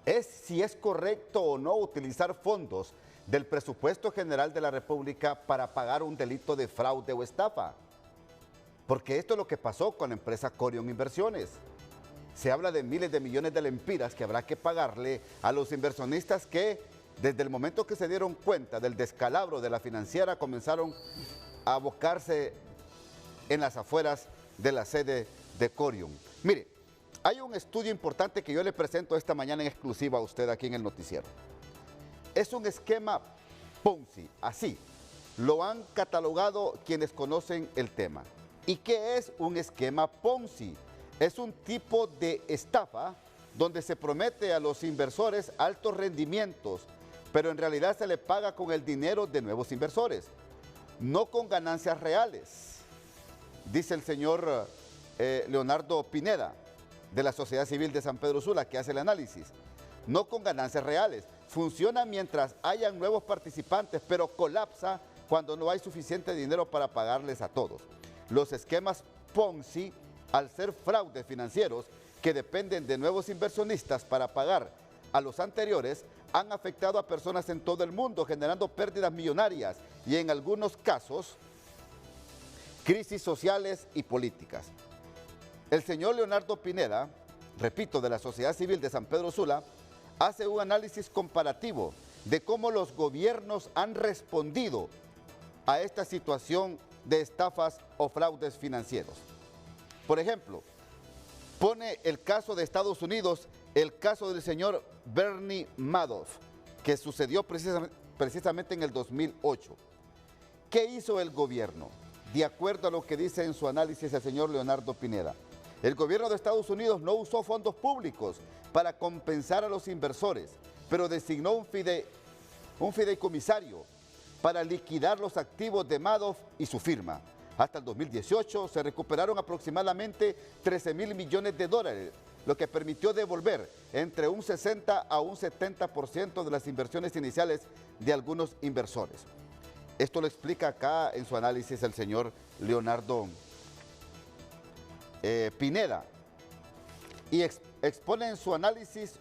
G: es si es correcto o no utilizar fondos del presupuesto general de la República para pagar un delito de fraude o estafa. Porque esto es lo que pasó con la empresa Corium Inversiones. Se habla de miles de millones de lempiras que habrá que pagarle a los inversionistas que desde el momento que se dieron cuenta del descalabro de la financiera comenzaron a abocarse en las afueras de la sede de Corium. Mire, hay un estudio importante que yo le presento esta mañana en exclusiva a usted aquí en el noticiero. Es un esquema Ponzi, así lo han catalogado quienes conocen el tema. ¿Y qué es un esquema Ponzi? Es un tipo de estafa donde se promete a los inversores altos rendimientos, pero en realidad se le paga con el dinero de nuevos inversores, no con ganancias reales, dice el señor Leonardo Pineda, de la Sociedad Civil de San Pedro Sula, que hace el análisis. No con ganancias reales. Funciona mientras hayan nuevos participantes, pero colapsa cuando no hay suficiente dinero para pagarles a todos. Los esquemas Ponzi, al ser fraudes financieros que dependen de nuevos inversionistas para pagar a los anteriores, han afectado a personas en todo el mundo, generando pérdidas millonarias y en algunos casos, crisis sociales y políticas. El señor Leonardo Pineda, repito, de la Sociedad Civil de San Pedro Sula, hace un análisis comparativo de cómo los gobiernos han respondido a esta situación de estafas o fraudes financieros. Por ejemplo, pone el caso de Estados Unidos, el caso del señor Bernie Madoff, que sucedió precisamente en el 2008. ¿Qué hizo el gobierno? De acuerdo a lo que dice en su análisis el señor Leonardo Pineda, el gobierno de Estados Unidos no usó fondos públicos para compensar a los inversores, pero designó un fideicomisario para liquidar los activos de Madoff y su firma. Hasta el 2018 se recuperaron aproximadamente 13.000 millones de dólares, lo que permitió devolver entre un 60 a un 70% de las inversiones iniciales de algunos inversores. Esto lo explica acá en su análisis el señor Leonardo Pineda, y expone en su análisis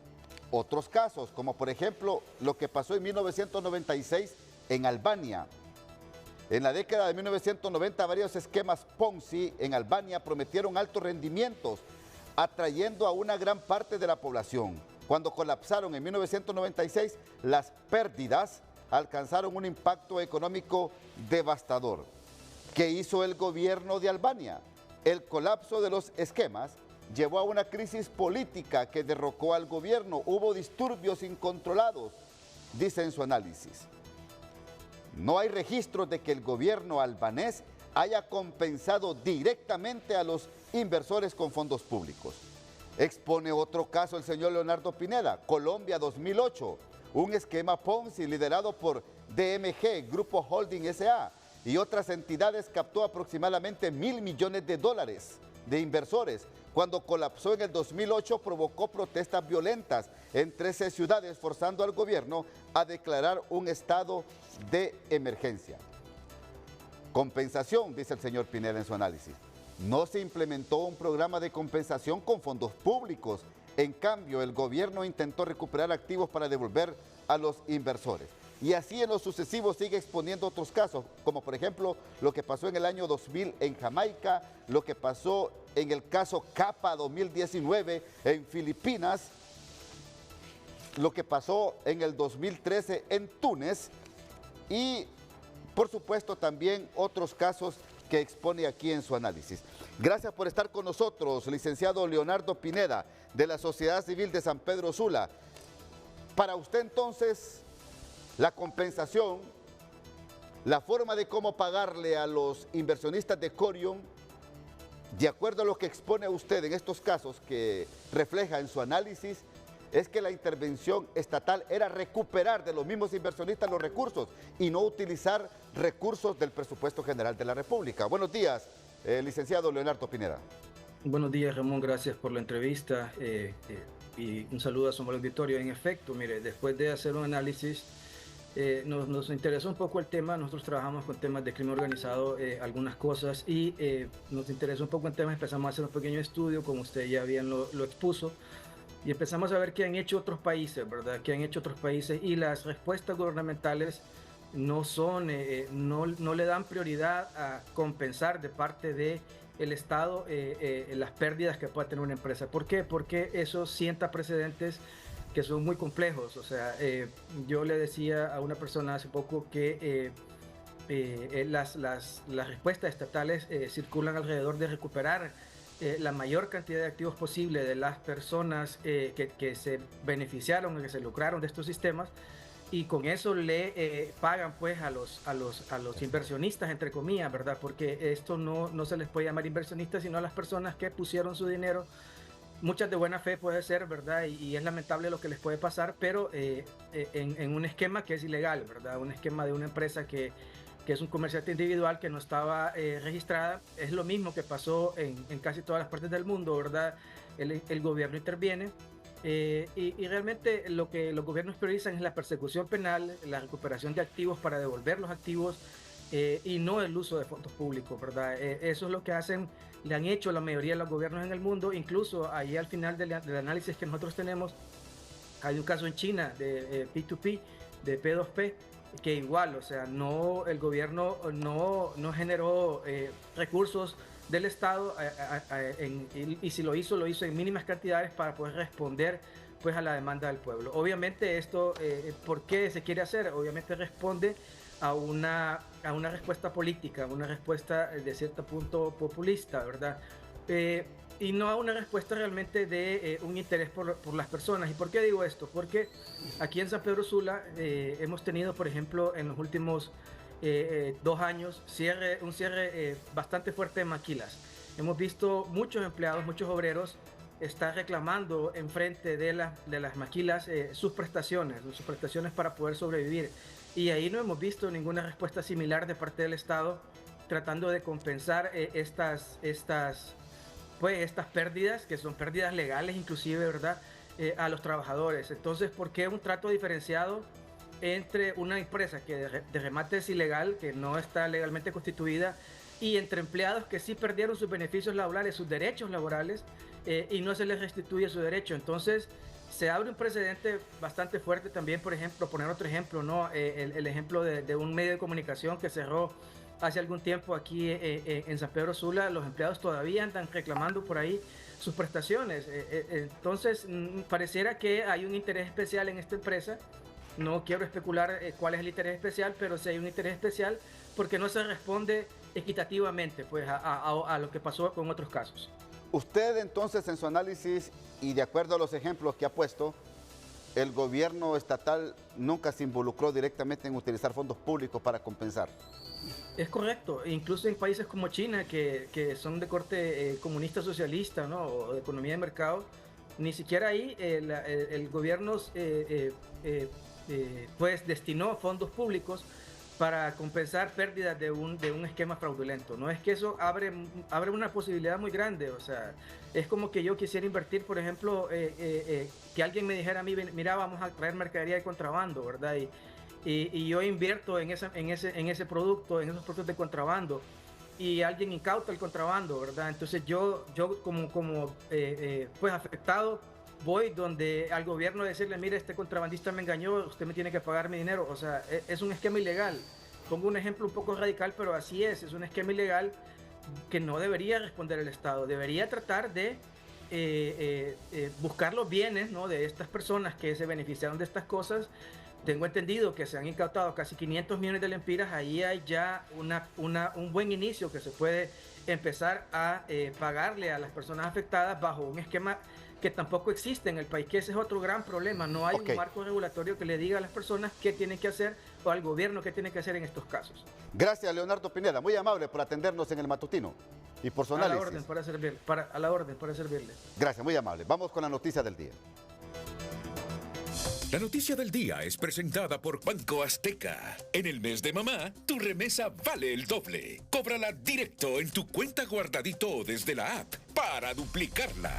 G: otros casos, como por ejemplo lo que pasó en 1996 en Albania. En la década de 1990 varios esquemas Ponzi en Albania prometieron altos rendimientos, atrayendo a una gran parte de la población. Cuando colapsaron en 1996, las pérdidas alcanzaron un impacto económico devastador. ¿Qué hizo el gobierno de Albania? El colapso de los esquemas llevó a una crisis política que derrocó al gobierno. Hubo disturbios incontrolados, dice en su análisis. No hay registros de que el gobierno albanés haya compensado directamente a los inversores con fondos públicos. Expone otro caso el señor Leonardo Pineda, Colombia 2008, un esquema Ponzi liderado por DMG, Grupo Holding S.A., y otras entidades captó aproximadamente 1.000 millones de dólares de inversores. Cuando colapsó en el 2008 provocó protestas violentas en 13 ciudades, forzando al gobierno a declarar un estado de emergencia. Compensación, dice el señor Pineda en su análisis. No se implementó un programa de compensación con fondos públicos. En cambio, el gobierno intentó recuperar activos para devolver a los inversores. Y así en lo sucesivo sigue exponiendo otros casos, como por ejemplo lo que pasó en el año 2000 en Jamaica, lo que pasó en el caso Capa 2019 en Filipinas, lo que pasó en el 2013 en Túnez y por supuesto también otros casos que expone aquí en su análisis. Gracias por estar con nosotros, licenciado Leonardo Pineda, de la Sociedad Civil de San Pedro Sula. Para usted entonces, la compensación, la forma de cómo pagarle a los inversionistas de Corium, de acuerdo a lo que expone usted en estos casos que refleja en su análisis, es que la intervención estatal era recuperar de los mismos inversionistas los recursos y no utilizar recursos del presupuesto general de la República. Buenos días, licenciado Leonardo Pineda.
E: Buenos días, Ramón, gracias por la entrevista y un saludo a su auditorio. En efecto, mire, después de hacer un análisis, nos interesó un poco el tema. Nosotros trabajamos con temas de crimen organizado, algunas cosas, y nos interesó un poco el tema. Empezamos a hacer un pequeño estudio, como usted ya bien lo expuso, y empezamos a ver qué han hecho otros países, ¿verdad? Qué han hecho otros países, y las respuestas gubernamentales no le dan prioridad a compensar de parte de el Estado las pérdidas que pueda tener una empresa. ¿Por qué? Porque eso sienta precedentes que son muy complejos. O sea, yo le decía a una persona hace poco que las respuestas estatales circulan alrededor de recuperar la mayor cantidad de activos posible de las personas que se beneficiaron, que se lucraron de estos sistemas, y con eso le pagan pues a los inversionistas, entre comillas, ¿verdad? Porque esto no se les puede llamar inversionistas, sino a las personas que pusieron su dinero, muchas de buena fe puede ser, ¿verdad? Y es lamentable lo que les puede pasar, pero en un esquema que es ilegal, ¿verdad? Un esquema de una empresa que es un comerciante individual que no estaba registrada. Es lo mismo que pasó en casi todas las partes del mundo, ¿verdad? El gobierno interviene y realmente lo que los gobiernos priorizan es la persecución penal, la recuperación de activos para devolver los activos y no el uso de fondos públicos, ¿verdad? Eso es lo que le han hecho la mayoría de los gobiernos en el mundo. Incluso ahí al final del análisis que nosotros tenemos, hay un caso en China de P2P, de P2P, que igual, o sea, el gobierno no generó recursos del Estado y si lo hizo en mínimas cantidades para poder responder pues a la demanda del pueblo. Obviamente esto, ¿por qué se quiere hacer? Obviamente responde a una respuesta política, una respuesta de cierto punto populista, ¿verdad? Y no a una respuesta realmente de un interés por las personas. ¿Y por qué digo esto? Porque aquí en San Pedro Sula hemos tenido, por ejemplo, en los últimos 2 años, un cierre bastante fuerte de maquilas. Hemos visto muchos empleados, muchos obreros estar reclamando en frente de las maquilas sus prestaciones para poder sobrevivir. Y ahí no hemos visto ninguna respuesta similar de parte del Estado tratando de compensar estas pérdidas, que son pérdidas legales inclusive, ¿verdad? A los trabajadores. Entonces, ¿por qué un trato diferenciado entre una empresa que de remate es ilegal, que no está legalmente constituida, y entre empleados que sí perdieron sus beneficios laborales, sus derechos laborales, y no se les restituye su derecho? Entonces, se abre un precedente bastante fuerte también. Por ejemplo, poner otro ejemplo, ¿no? El ejemplo de un medio de comunicación que cerró hace algún tiempo aquí en San Pedro Sula. Los empleados todavía andan reclamando por ahí sus prestaciones. Entonces, pareciera que hay un interés especial en esta empresa. No quiero especular cuál es el interés especial, pero sí hay un interés especial porque no se responde equitativamente pues, a lo que pasó con otros casos.
G: Usted entonces, en su análisis y de acuerdo a los ejemplos que ha puesto, el gobierno estatal nunca se involucró directamente en utilizar fondos públicos para compensar.
E: Es correcto, incluso en países como China, que son de corte comunista socialista, ¿no? O de economía de mercado, ni siquiera ahí el gobierno pues destinó fondos públicos para compensar pérdidas de un esquema fraudulento. No es que eso abre una posibilidad muy grande. O sea, es como que yo quisiera invertir, por ejemplo, que alguien me dijera a mí, mira, vamos a traer mercadería de contrabando, ¿verdad? Y yo invierto en ese producto, en esos productos de contrabando, y alguien incauta el contrabando, ¿verdad? Entonces yo como pues afectado, voy donde al gobierno a decirle, mire, este contrabandista me engañó, usted me tiene que pagar mi dinero. O sea, es un esquema ilegal. Pongo un ejemplo un poco radical, pero así es un esquema ilegal que no debería responder el Estado. Debería tratar de buscar los bienes, ¿no? De estas personas que se beneficiaron de estas cosas. Tengo entendido que se han incautado casi 500 millones de lempiras. Ahí hay ya un buen inicio que se puede empezar a pagarle a las personas afectadas bajo un esquema que tampoco existe en el país, que ese es otro gran problema. No hay un marco regulatorio que le diga a las personas qué tienen que hacer o al gobierno qué tiene que hacer en estos casos.
G: Gracias, Leonardo Pineda, muy amable por atendernos en el matutino y por su análisis.
E: A la orden para servirle.
G: Gracias, muy amable. Vamos con la noticia del día.
A: La noticia del día es presentada por Banco Azteca. En el mes de mamá, tu remesa vale el doble. Cóbrala directo en tu cuenta guardadito desde la app para duplicarla.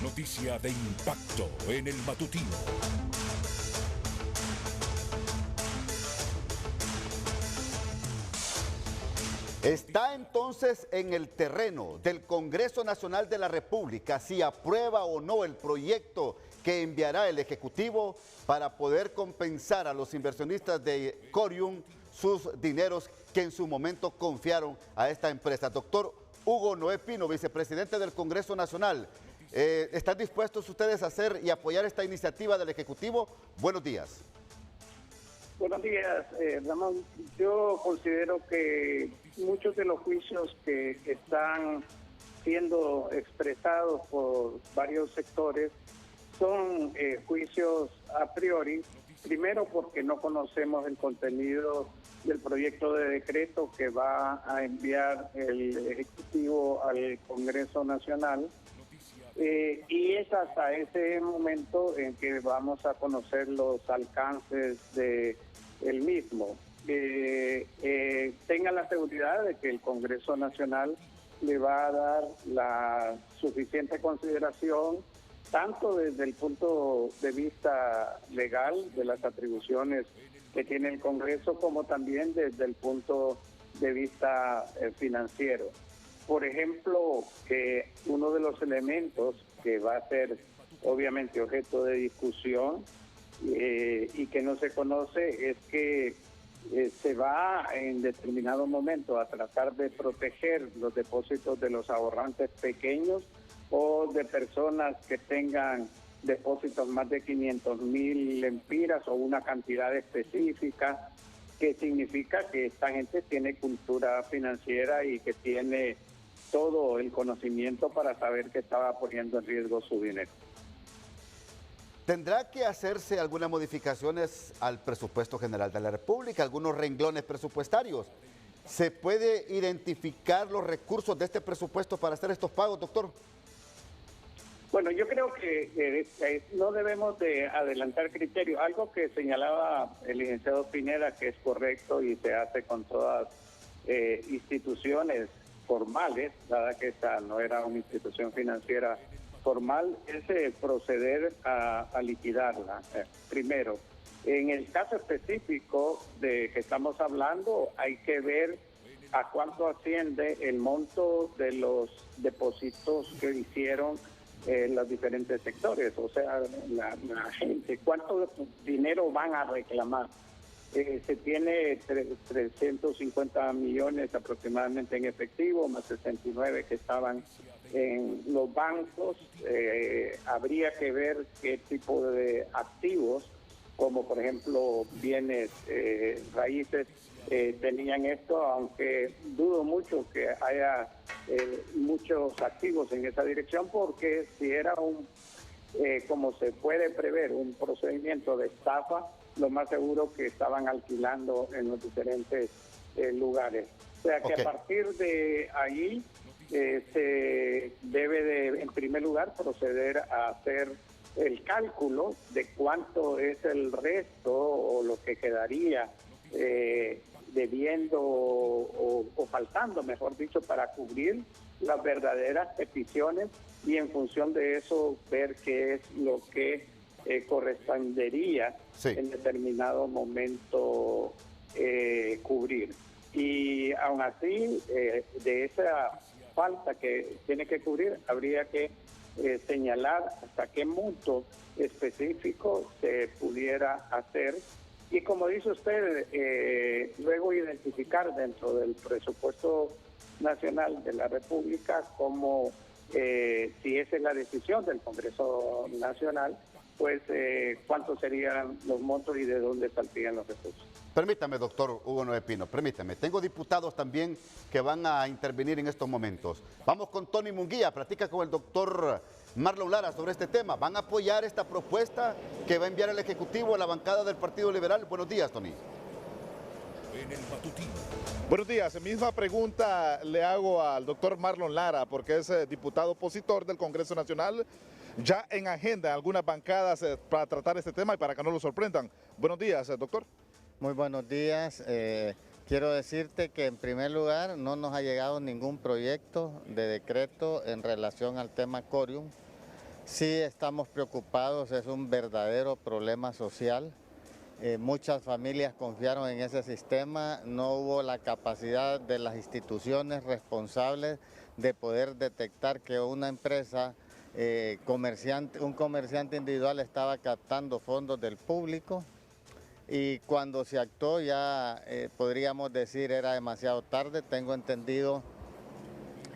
A: Noticia de impacto en el matutino.
G: Está entonces en el terreno del Congreso Nacional de la República si aprueba o no el proyecto que enviará el Ejecutivo para poder compensar a los inversionistas de Corium sus dineros que en su momento confiaron a esta empresa. Doctor Hugo Noé Pino, vicepresidente del Congreso Nacional, ¿están dispuestos ustedes a hacer y apoyar esta iniciativa del Ejecutivo? Buenos días.
I: Buenos días, Ramón. Yo considero que muchos de los juicios que están siendo expresados por varios sectores son juicios a priori, primero porque no conocemos el contenido del proyecto de decreto que va a enviar el Ejecutivo al Congreso Nacional, y es hasta ese momento en que vamos a conocer los alcances de el mismo. Tengan la seguridad de que el Congreso Nacional le va a dar la suficiente consideración, tanto desde el punto de vista legal de las atribuciones que tiene el Congreso, como también desde el punto de vista financiero. Por ejemplo, uno de los elementos que va a ser obviamente objeto de discusión y que no se conoce es que se va en determinado momento a tratar de proteger los depósitos de los ahorrantes pequeños o de personas que tengan depósitos más de 500,000 lempiras o una cantidad específica, que significa que esta gente tiene cultura financiera y que tiene todo el conocimiento para saber que estaba poniendo en riesgo su dinero.
G: ¿Tendrá que hacerse algunas modificaciones al presupuesto general de la República, algunos renglones presupuestarios? ¿Se puede identificar los recursos de este presupuesto para hacer estos pagos, doctor?
I: Bueno, yo creo que no debemos de adelantar criterios. Algo que señalaba el licenciado Pineda, que es correcto y se hace con todas instituciones formales, dada que esta no era una institución financiera formal, es proceder a liquidarla. Primero, en el caso específico de que estamos hablando, hay que ver a cuánto asciende el monto de los depósitos que hicieron los diferentes sectores, o sea, la gente, cuánto dinero van a reclamar. Se tiene 350 millones aproximadamente en efectivo, más 69 que estaban en los bancos. Habría que ver qué tipo de activos, como por ejemplo bienes raíces, tenían esto, aunque dudo mucho que haya muchos activos en esa dirección, porque si era como se puede prever, un procedimiento de estafa, lo más seguro que estaban alquilando en los diferentes lugares. O sea que a partir de ahí se debe de, en primer lugar, proceder a hacer el cálculo de cuánto es el resto o lo que quedaría debiendo o faltando, mejor dicho, para cubrir las verdaderas peticiones, y en función de eso ver qué es lo que correspondería en determinado momento cubrir. Y aún así, de esa falta que tiene que cubrir, habría que señalar hasta qué monto específico se pudiera hacer. Y como dice usted, luego identificar dentro del presupuesto nacional de la República como si esa es la decisión del Congreso Nacional, pues cuántos serían los montos y de dónde saldrían los recursos.
G: Permítame, doctor Hugo Noé Pino, permítame. Tengo diputados también que van a intervenir en estos momentos. Vamos con Tony Munguía, platica con el doctor Marlon Lara sobre este tema. ¿Van a apoyar esta propuesta que va a enviar el Ejecutivo a la bancada del Partido Liberal? Buenos días, Tony.
T: Buenos días. Misma pregunta le hago al doctor Marlon Lara, porque es diputado opositor del Congreso Nacional, ya en agenda en algunas bancadas para tratar este tema y para que no lo sorprendan. Buenos días, doctor.
J: Muy buenos días. Quiero decirte que en primer lugar no nos ha llegado ningún proyecto de decreto en relación al tema Corium. Sí estamos preocupados, es un verdadero problema social. Muchas familias confiaron en ese sistema, no hubo la capacidad de las instituciones responsables de poder detectar que una empresa, un comerciante individual estaba captando fondos del público, y cuando se actuó ya podríamos decir era demasiado tarde. Tengo entendido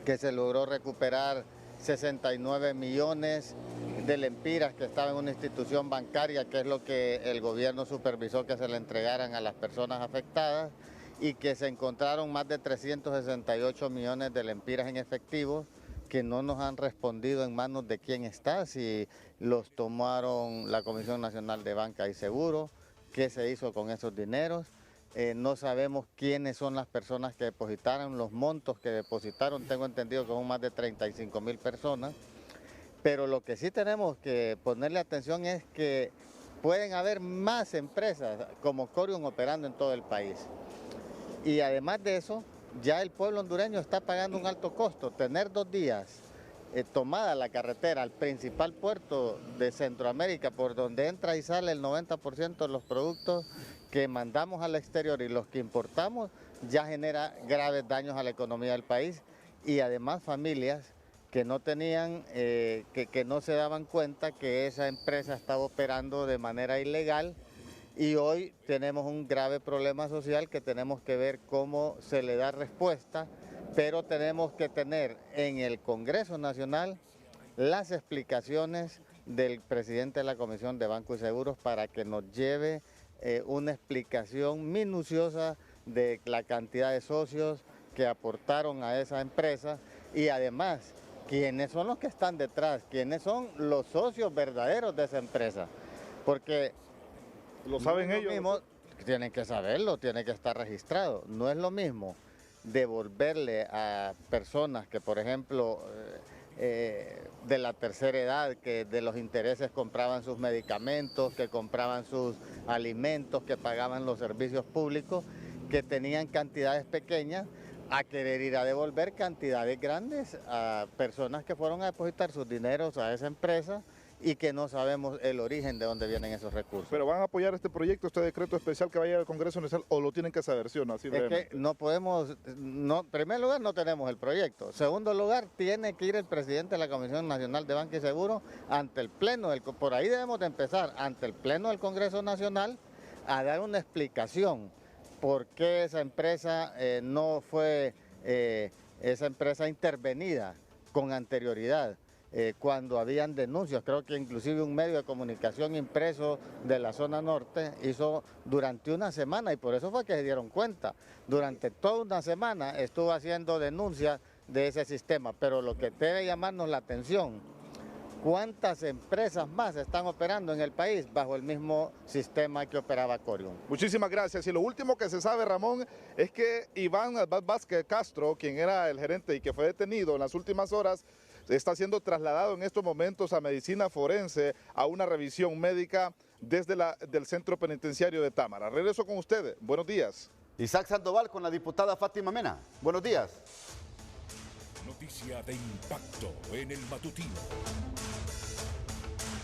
J: que se logró recuperar 69 millones de lempiras que estaba en una institución bancaria, que es lo que el gobierno supervisó que se le entregaran a las personas afectadas, y que se encontraron más de 368 millones de lempiras en efectivo que no nos han respondido en manos de quién está, si los tomaron la Comisión Nacional de Banca y Seguro, qué se hizo con esos dineros. No sabemos quiénes son las personas que depositaron, los montos que depositaron, tengo entendido que son más de 35.000 personas, pero lo que sí tenemos que ponerle atención es que pueden haber más empresas como Corium operando en todo el país. Y además de eso, ya el pueblo hondureño está pagando un alto costo. Tener 2 días tomada la carretera al principal puerto de Centroamérica, por donde entra y sale el 90% de los productos que mandamos al exterior y los que importamos, ya genera graves daños a la economía del país, y además familias que no tenían, que no se daban cuenta que esa empresa estaba operando de manera ilegal. Y hoy tenemos un grave problema social que tenemos que ver cómo se le da respuesta, pero tenemos que tener en el Congreso Nacional las explicaciones del presidente de la Comisión de Bancos y Seguros para que nos lleve una explicación minuciosa de la cantidad de socios que aportaron a esa empresa, y además quiénes son los que están detrás, quiénes son los socios verdaderos de esa empresa, porque
T: ¿lo saben ellos?
J: Mismo, tienen que saberlo, tiene que estar registrado. No es lo mismo devolverle a personas que, por ejemplo, de la tercera edad, que de los intereses compraban sus medicamentos, que compraban sus alimentos, que pagaban los servicios públicos, que tenían cantidades pequeñas, a querer ir a devolver cantidades grandes a personas que fueron a depositar sus dineros a esa empresa y que no sabemos el origen de dónde vienen esos recursos.
T: ¿Pero van a apoyar este proyecto, este decreto especial que vaya al Congreso Nacional, o lo tienen que saber, sí o no? Así
J: es que no podemos, en primer lugar no tenemos el proyecto, segundo lugar tiene que ir el presidente de la Comisión Nacional de Banca y Seguro ante el Pleno, por ahí debemos de empezar, ante el Pleno del Congreso Nacional, a dar una explicación por qué esa empresa no fue esa empresa intervenida con anterioridad. Cuando habían denuncias, creo que inclusive un medio de comunicación impreso de la zona norte hizo durante una semana, y por eso fue que se dieron cuenta, durante toda una semana estuvo haciendo denuncias de ese sistema, pero lo que debe llamarnos la atención, ¿cuántas empresas más están operando en el país bajo el mismo sistema que operaba Corium?
T: Muchísimas gracias. Y lo último que se sabe, Ramón, es que Iván Vázquez Castro, quien era el gerente y que fue detenido en las últimas horas, está siendo trasladado en estos momentos a medicina forense, a una revisión médica desde del centro penitenciario de Támara. Regreso con ustedes. Buenos días.
G: Isaac Sandoval con la diputada Fátima Mena. Buenos días.
A: Noticia de impacto en el matutino.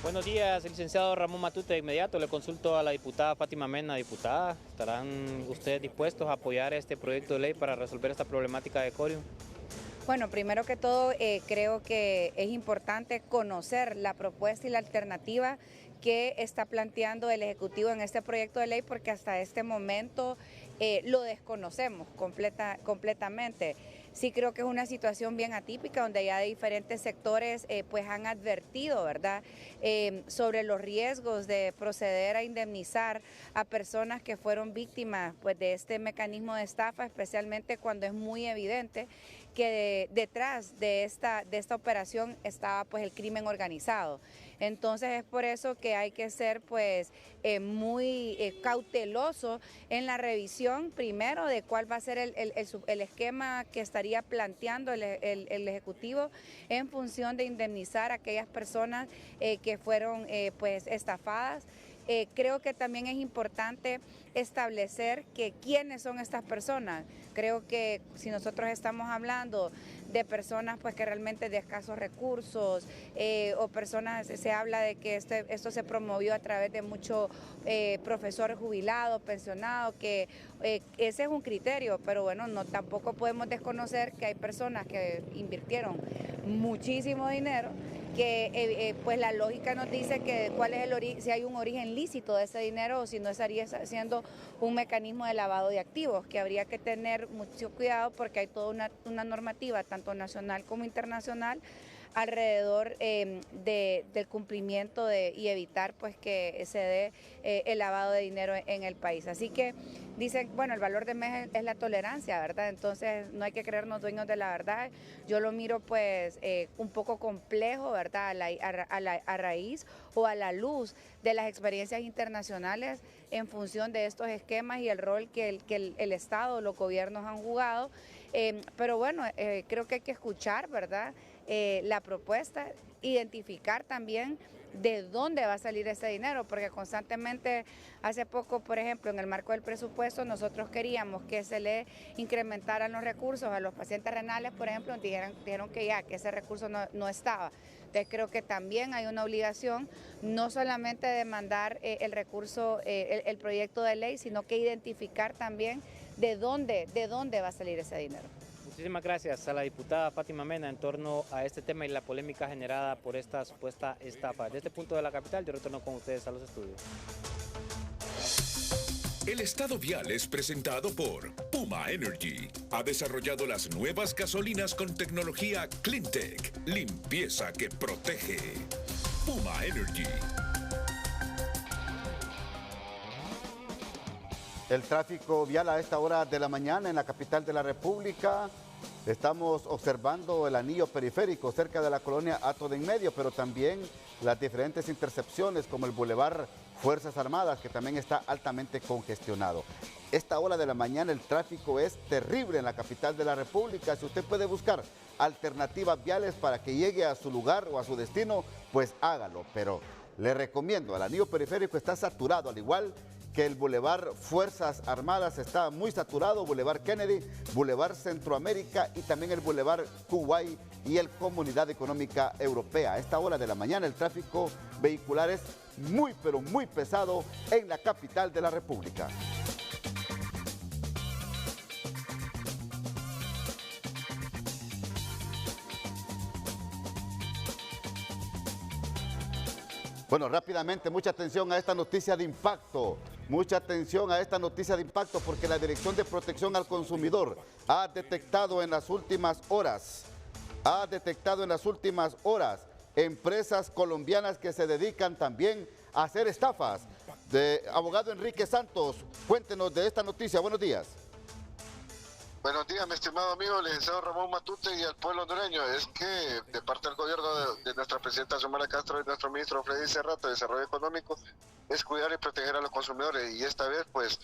H: Buenos días, licenciado Ramón Matute. De inmediato le consulto a la diputada Fátima Mena. Diputada, ¿estarán ustedes dispuestos a apoyar este proyecto de ley para resolver esta problemática de Corium?
K: Bueno, primero que todo, creo que es importante conocer la propuesta y la alternativa que está planteando el Ejecutivo en este proyecto de ley, porque hasta este momento lo desconocemos completamente. Sí creo que es una situación bien atípica, donde ya diferentes sectores pues han advertido, ¿verdad?, sobre los riesgos de proceder a indemnizar a personas que fueron víctimas pues de este mecanismo de estafa, especialmente cuando es muy evidente que detrás de esta operación estaba pues el crimen organizado. Entonces es por eso que hay que ser pues muy cauteloso en la revisión, primero, de cuál va a ser el esquema que estaría planteando el Ejecutivo en función de indemnizar a aquellas personas que fueron pues estafadas. Creo que también es importante establecer que quiénes son estas personas. Creo que si nosotros estamos hablando de personas pues que realmente de escasos recursos o personas, se habla de que esto se promovió a través de muchos profesores jubilados, pensionados, que ese es un criterio, pero bueno, tampoco podemos desconocer que hay personas que invirtieron muchísimo dinero, que pues la lógica nos dice que cuál es el origen, si hay un origen lícito de ese dinero o si no estaría siendo un mecanismo de lavado de activos, que habría que tener mucho cuidado porque hay toda una normativa, tanto nacional como internacional, alrededor del cumplimiento y evitar pues que se dé el lavado de dinero en el país. Así que dicen, bueno, el valor de MES es la tolerancia, ¿verdad? Entonces no hay que creernos dueños de la verdad. Yo lo miro pues un poco complejo, ¿verdad? A raíz o a la luz de las experiencias internacionales en función de estos esquemas y el rol que el Estado, los gobiernos han jugado. Pero bueno, creo que hay que escuchar, ¿verdad? La propuesta, identificar también de dónde va a salir ese dinero, porque constantemente, hace poco, por ejemplo, en el marco del presupuesto, nosotros queríamos que se le incrementaran los recursos a los pacientes renales, por ejemplo, dijeron que ese recurso no estaba. Entonces creo que también hay una obligación, no solamente de mandar el recurso, el proyecto de ley, sino que identificar también de dónde va a salir ese dinero.
H: Muchísimas gracias a la diputada Fátima Mena en torno a este tema y la polémica generada por esta supuesta estafa. Desde este punto de la capital, yo retorno con ustedes a los estudios.
A: El estado vial es presentado por Puma Energy. Ha desarrollado las nuevas gasolinas con tecnología Cleantech, limpieza que protege. Puma Energy.
G: El tráfico vial a esta hora de la mañana en la capital de la República. Estamos observando el anillo periférico cerca de la colonia Hato de en Medio, pero también las diferentes intercepciones como el Boulevard Fuerzas Armadas, que también está altamente congestionado. Esta hora de la mañana el tráfico es terrible en la capital de la República. Si usted puede buscar alternativas viales para que llegue a su lugar o a su destino, pues hágalo. Pero le recomiendo, el anillo periférico está saturado, al igual que el Boulevard Fuerzas Armadas está muy saturado, Boulevard Kennedy, Boulevard Centroamérica y también el Boulevard Kuwait y el Comunidad Económica Europea. A esta hora de la mañana el tráfico vehicular es muy pero muy pesado en la capital de la República. Bueno, rápidamente, mucha atención a esta noticia de impacto. Mucha atención a esta noticia de impacto porque la Dirección de Protección al Consumidor ha detectado en las últimas horas empresas colombianas que se dedican también a hacer estafas. Abogado Enrique Santos, cuéntenos de esta noticia. Buenos días.
L: Buenos días, mi estimado amigo, licenciado Ramón Matute y al pueblo hondureño. Es que de parte del gobierno de nuestra presidenta Xiomara Castro y nuestro ministro Freddy Cerrato de Desarrollo Económico es cuidar y proteger a los consumidores. Y esta vez, pues,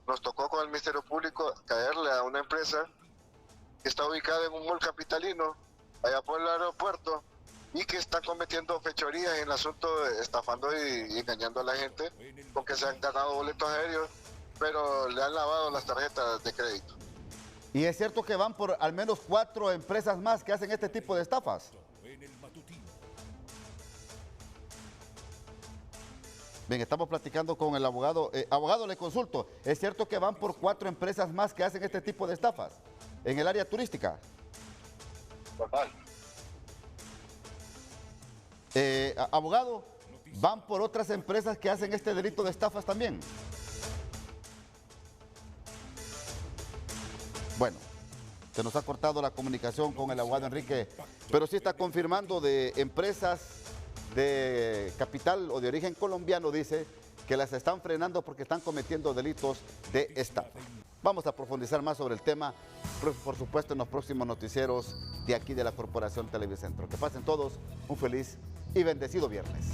L: nos tocó con el Ministerio Público caerle a una empresa que está ubicada en un mall capitalino, allá por el aeropuerto, y que está cometiendo fechorías en el asunto, estafando y engañando a la gente, porque se han ganado boletos aéreos, pero le han lavado las tarjetas de crédito.
G: Y es cierto que van por al menos 4 empresas más que hacen este tipo de estafas. Bien, estamos platicando con el abogado. Abogado, le consulto. ¿Es cierto que van por 4 empresas más que hacen este tipo de estafas en el área turística?
L: Total.
G: Abogado, ¿van por otras empresas que hacen este delito de estafas también? Bueno, se nos ha cortado la comunicación con el abogado Enrique, pero sí está confirmando de empresas de capital o de origen colombiano, dice que las están frenando porque están cometiendo delitos de estafa. Vamos a profundizar más sobre el tema, por supuesto, en los próximos noticieros de aquí de la Corporación Televicentro. Que pasen todos un feliz y bendecido viernes.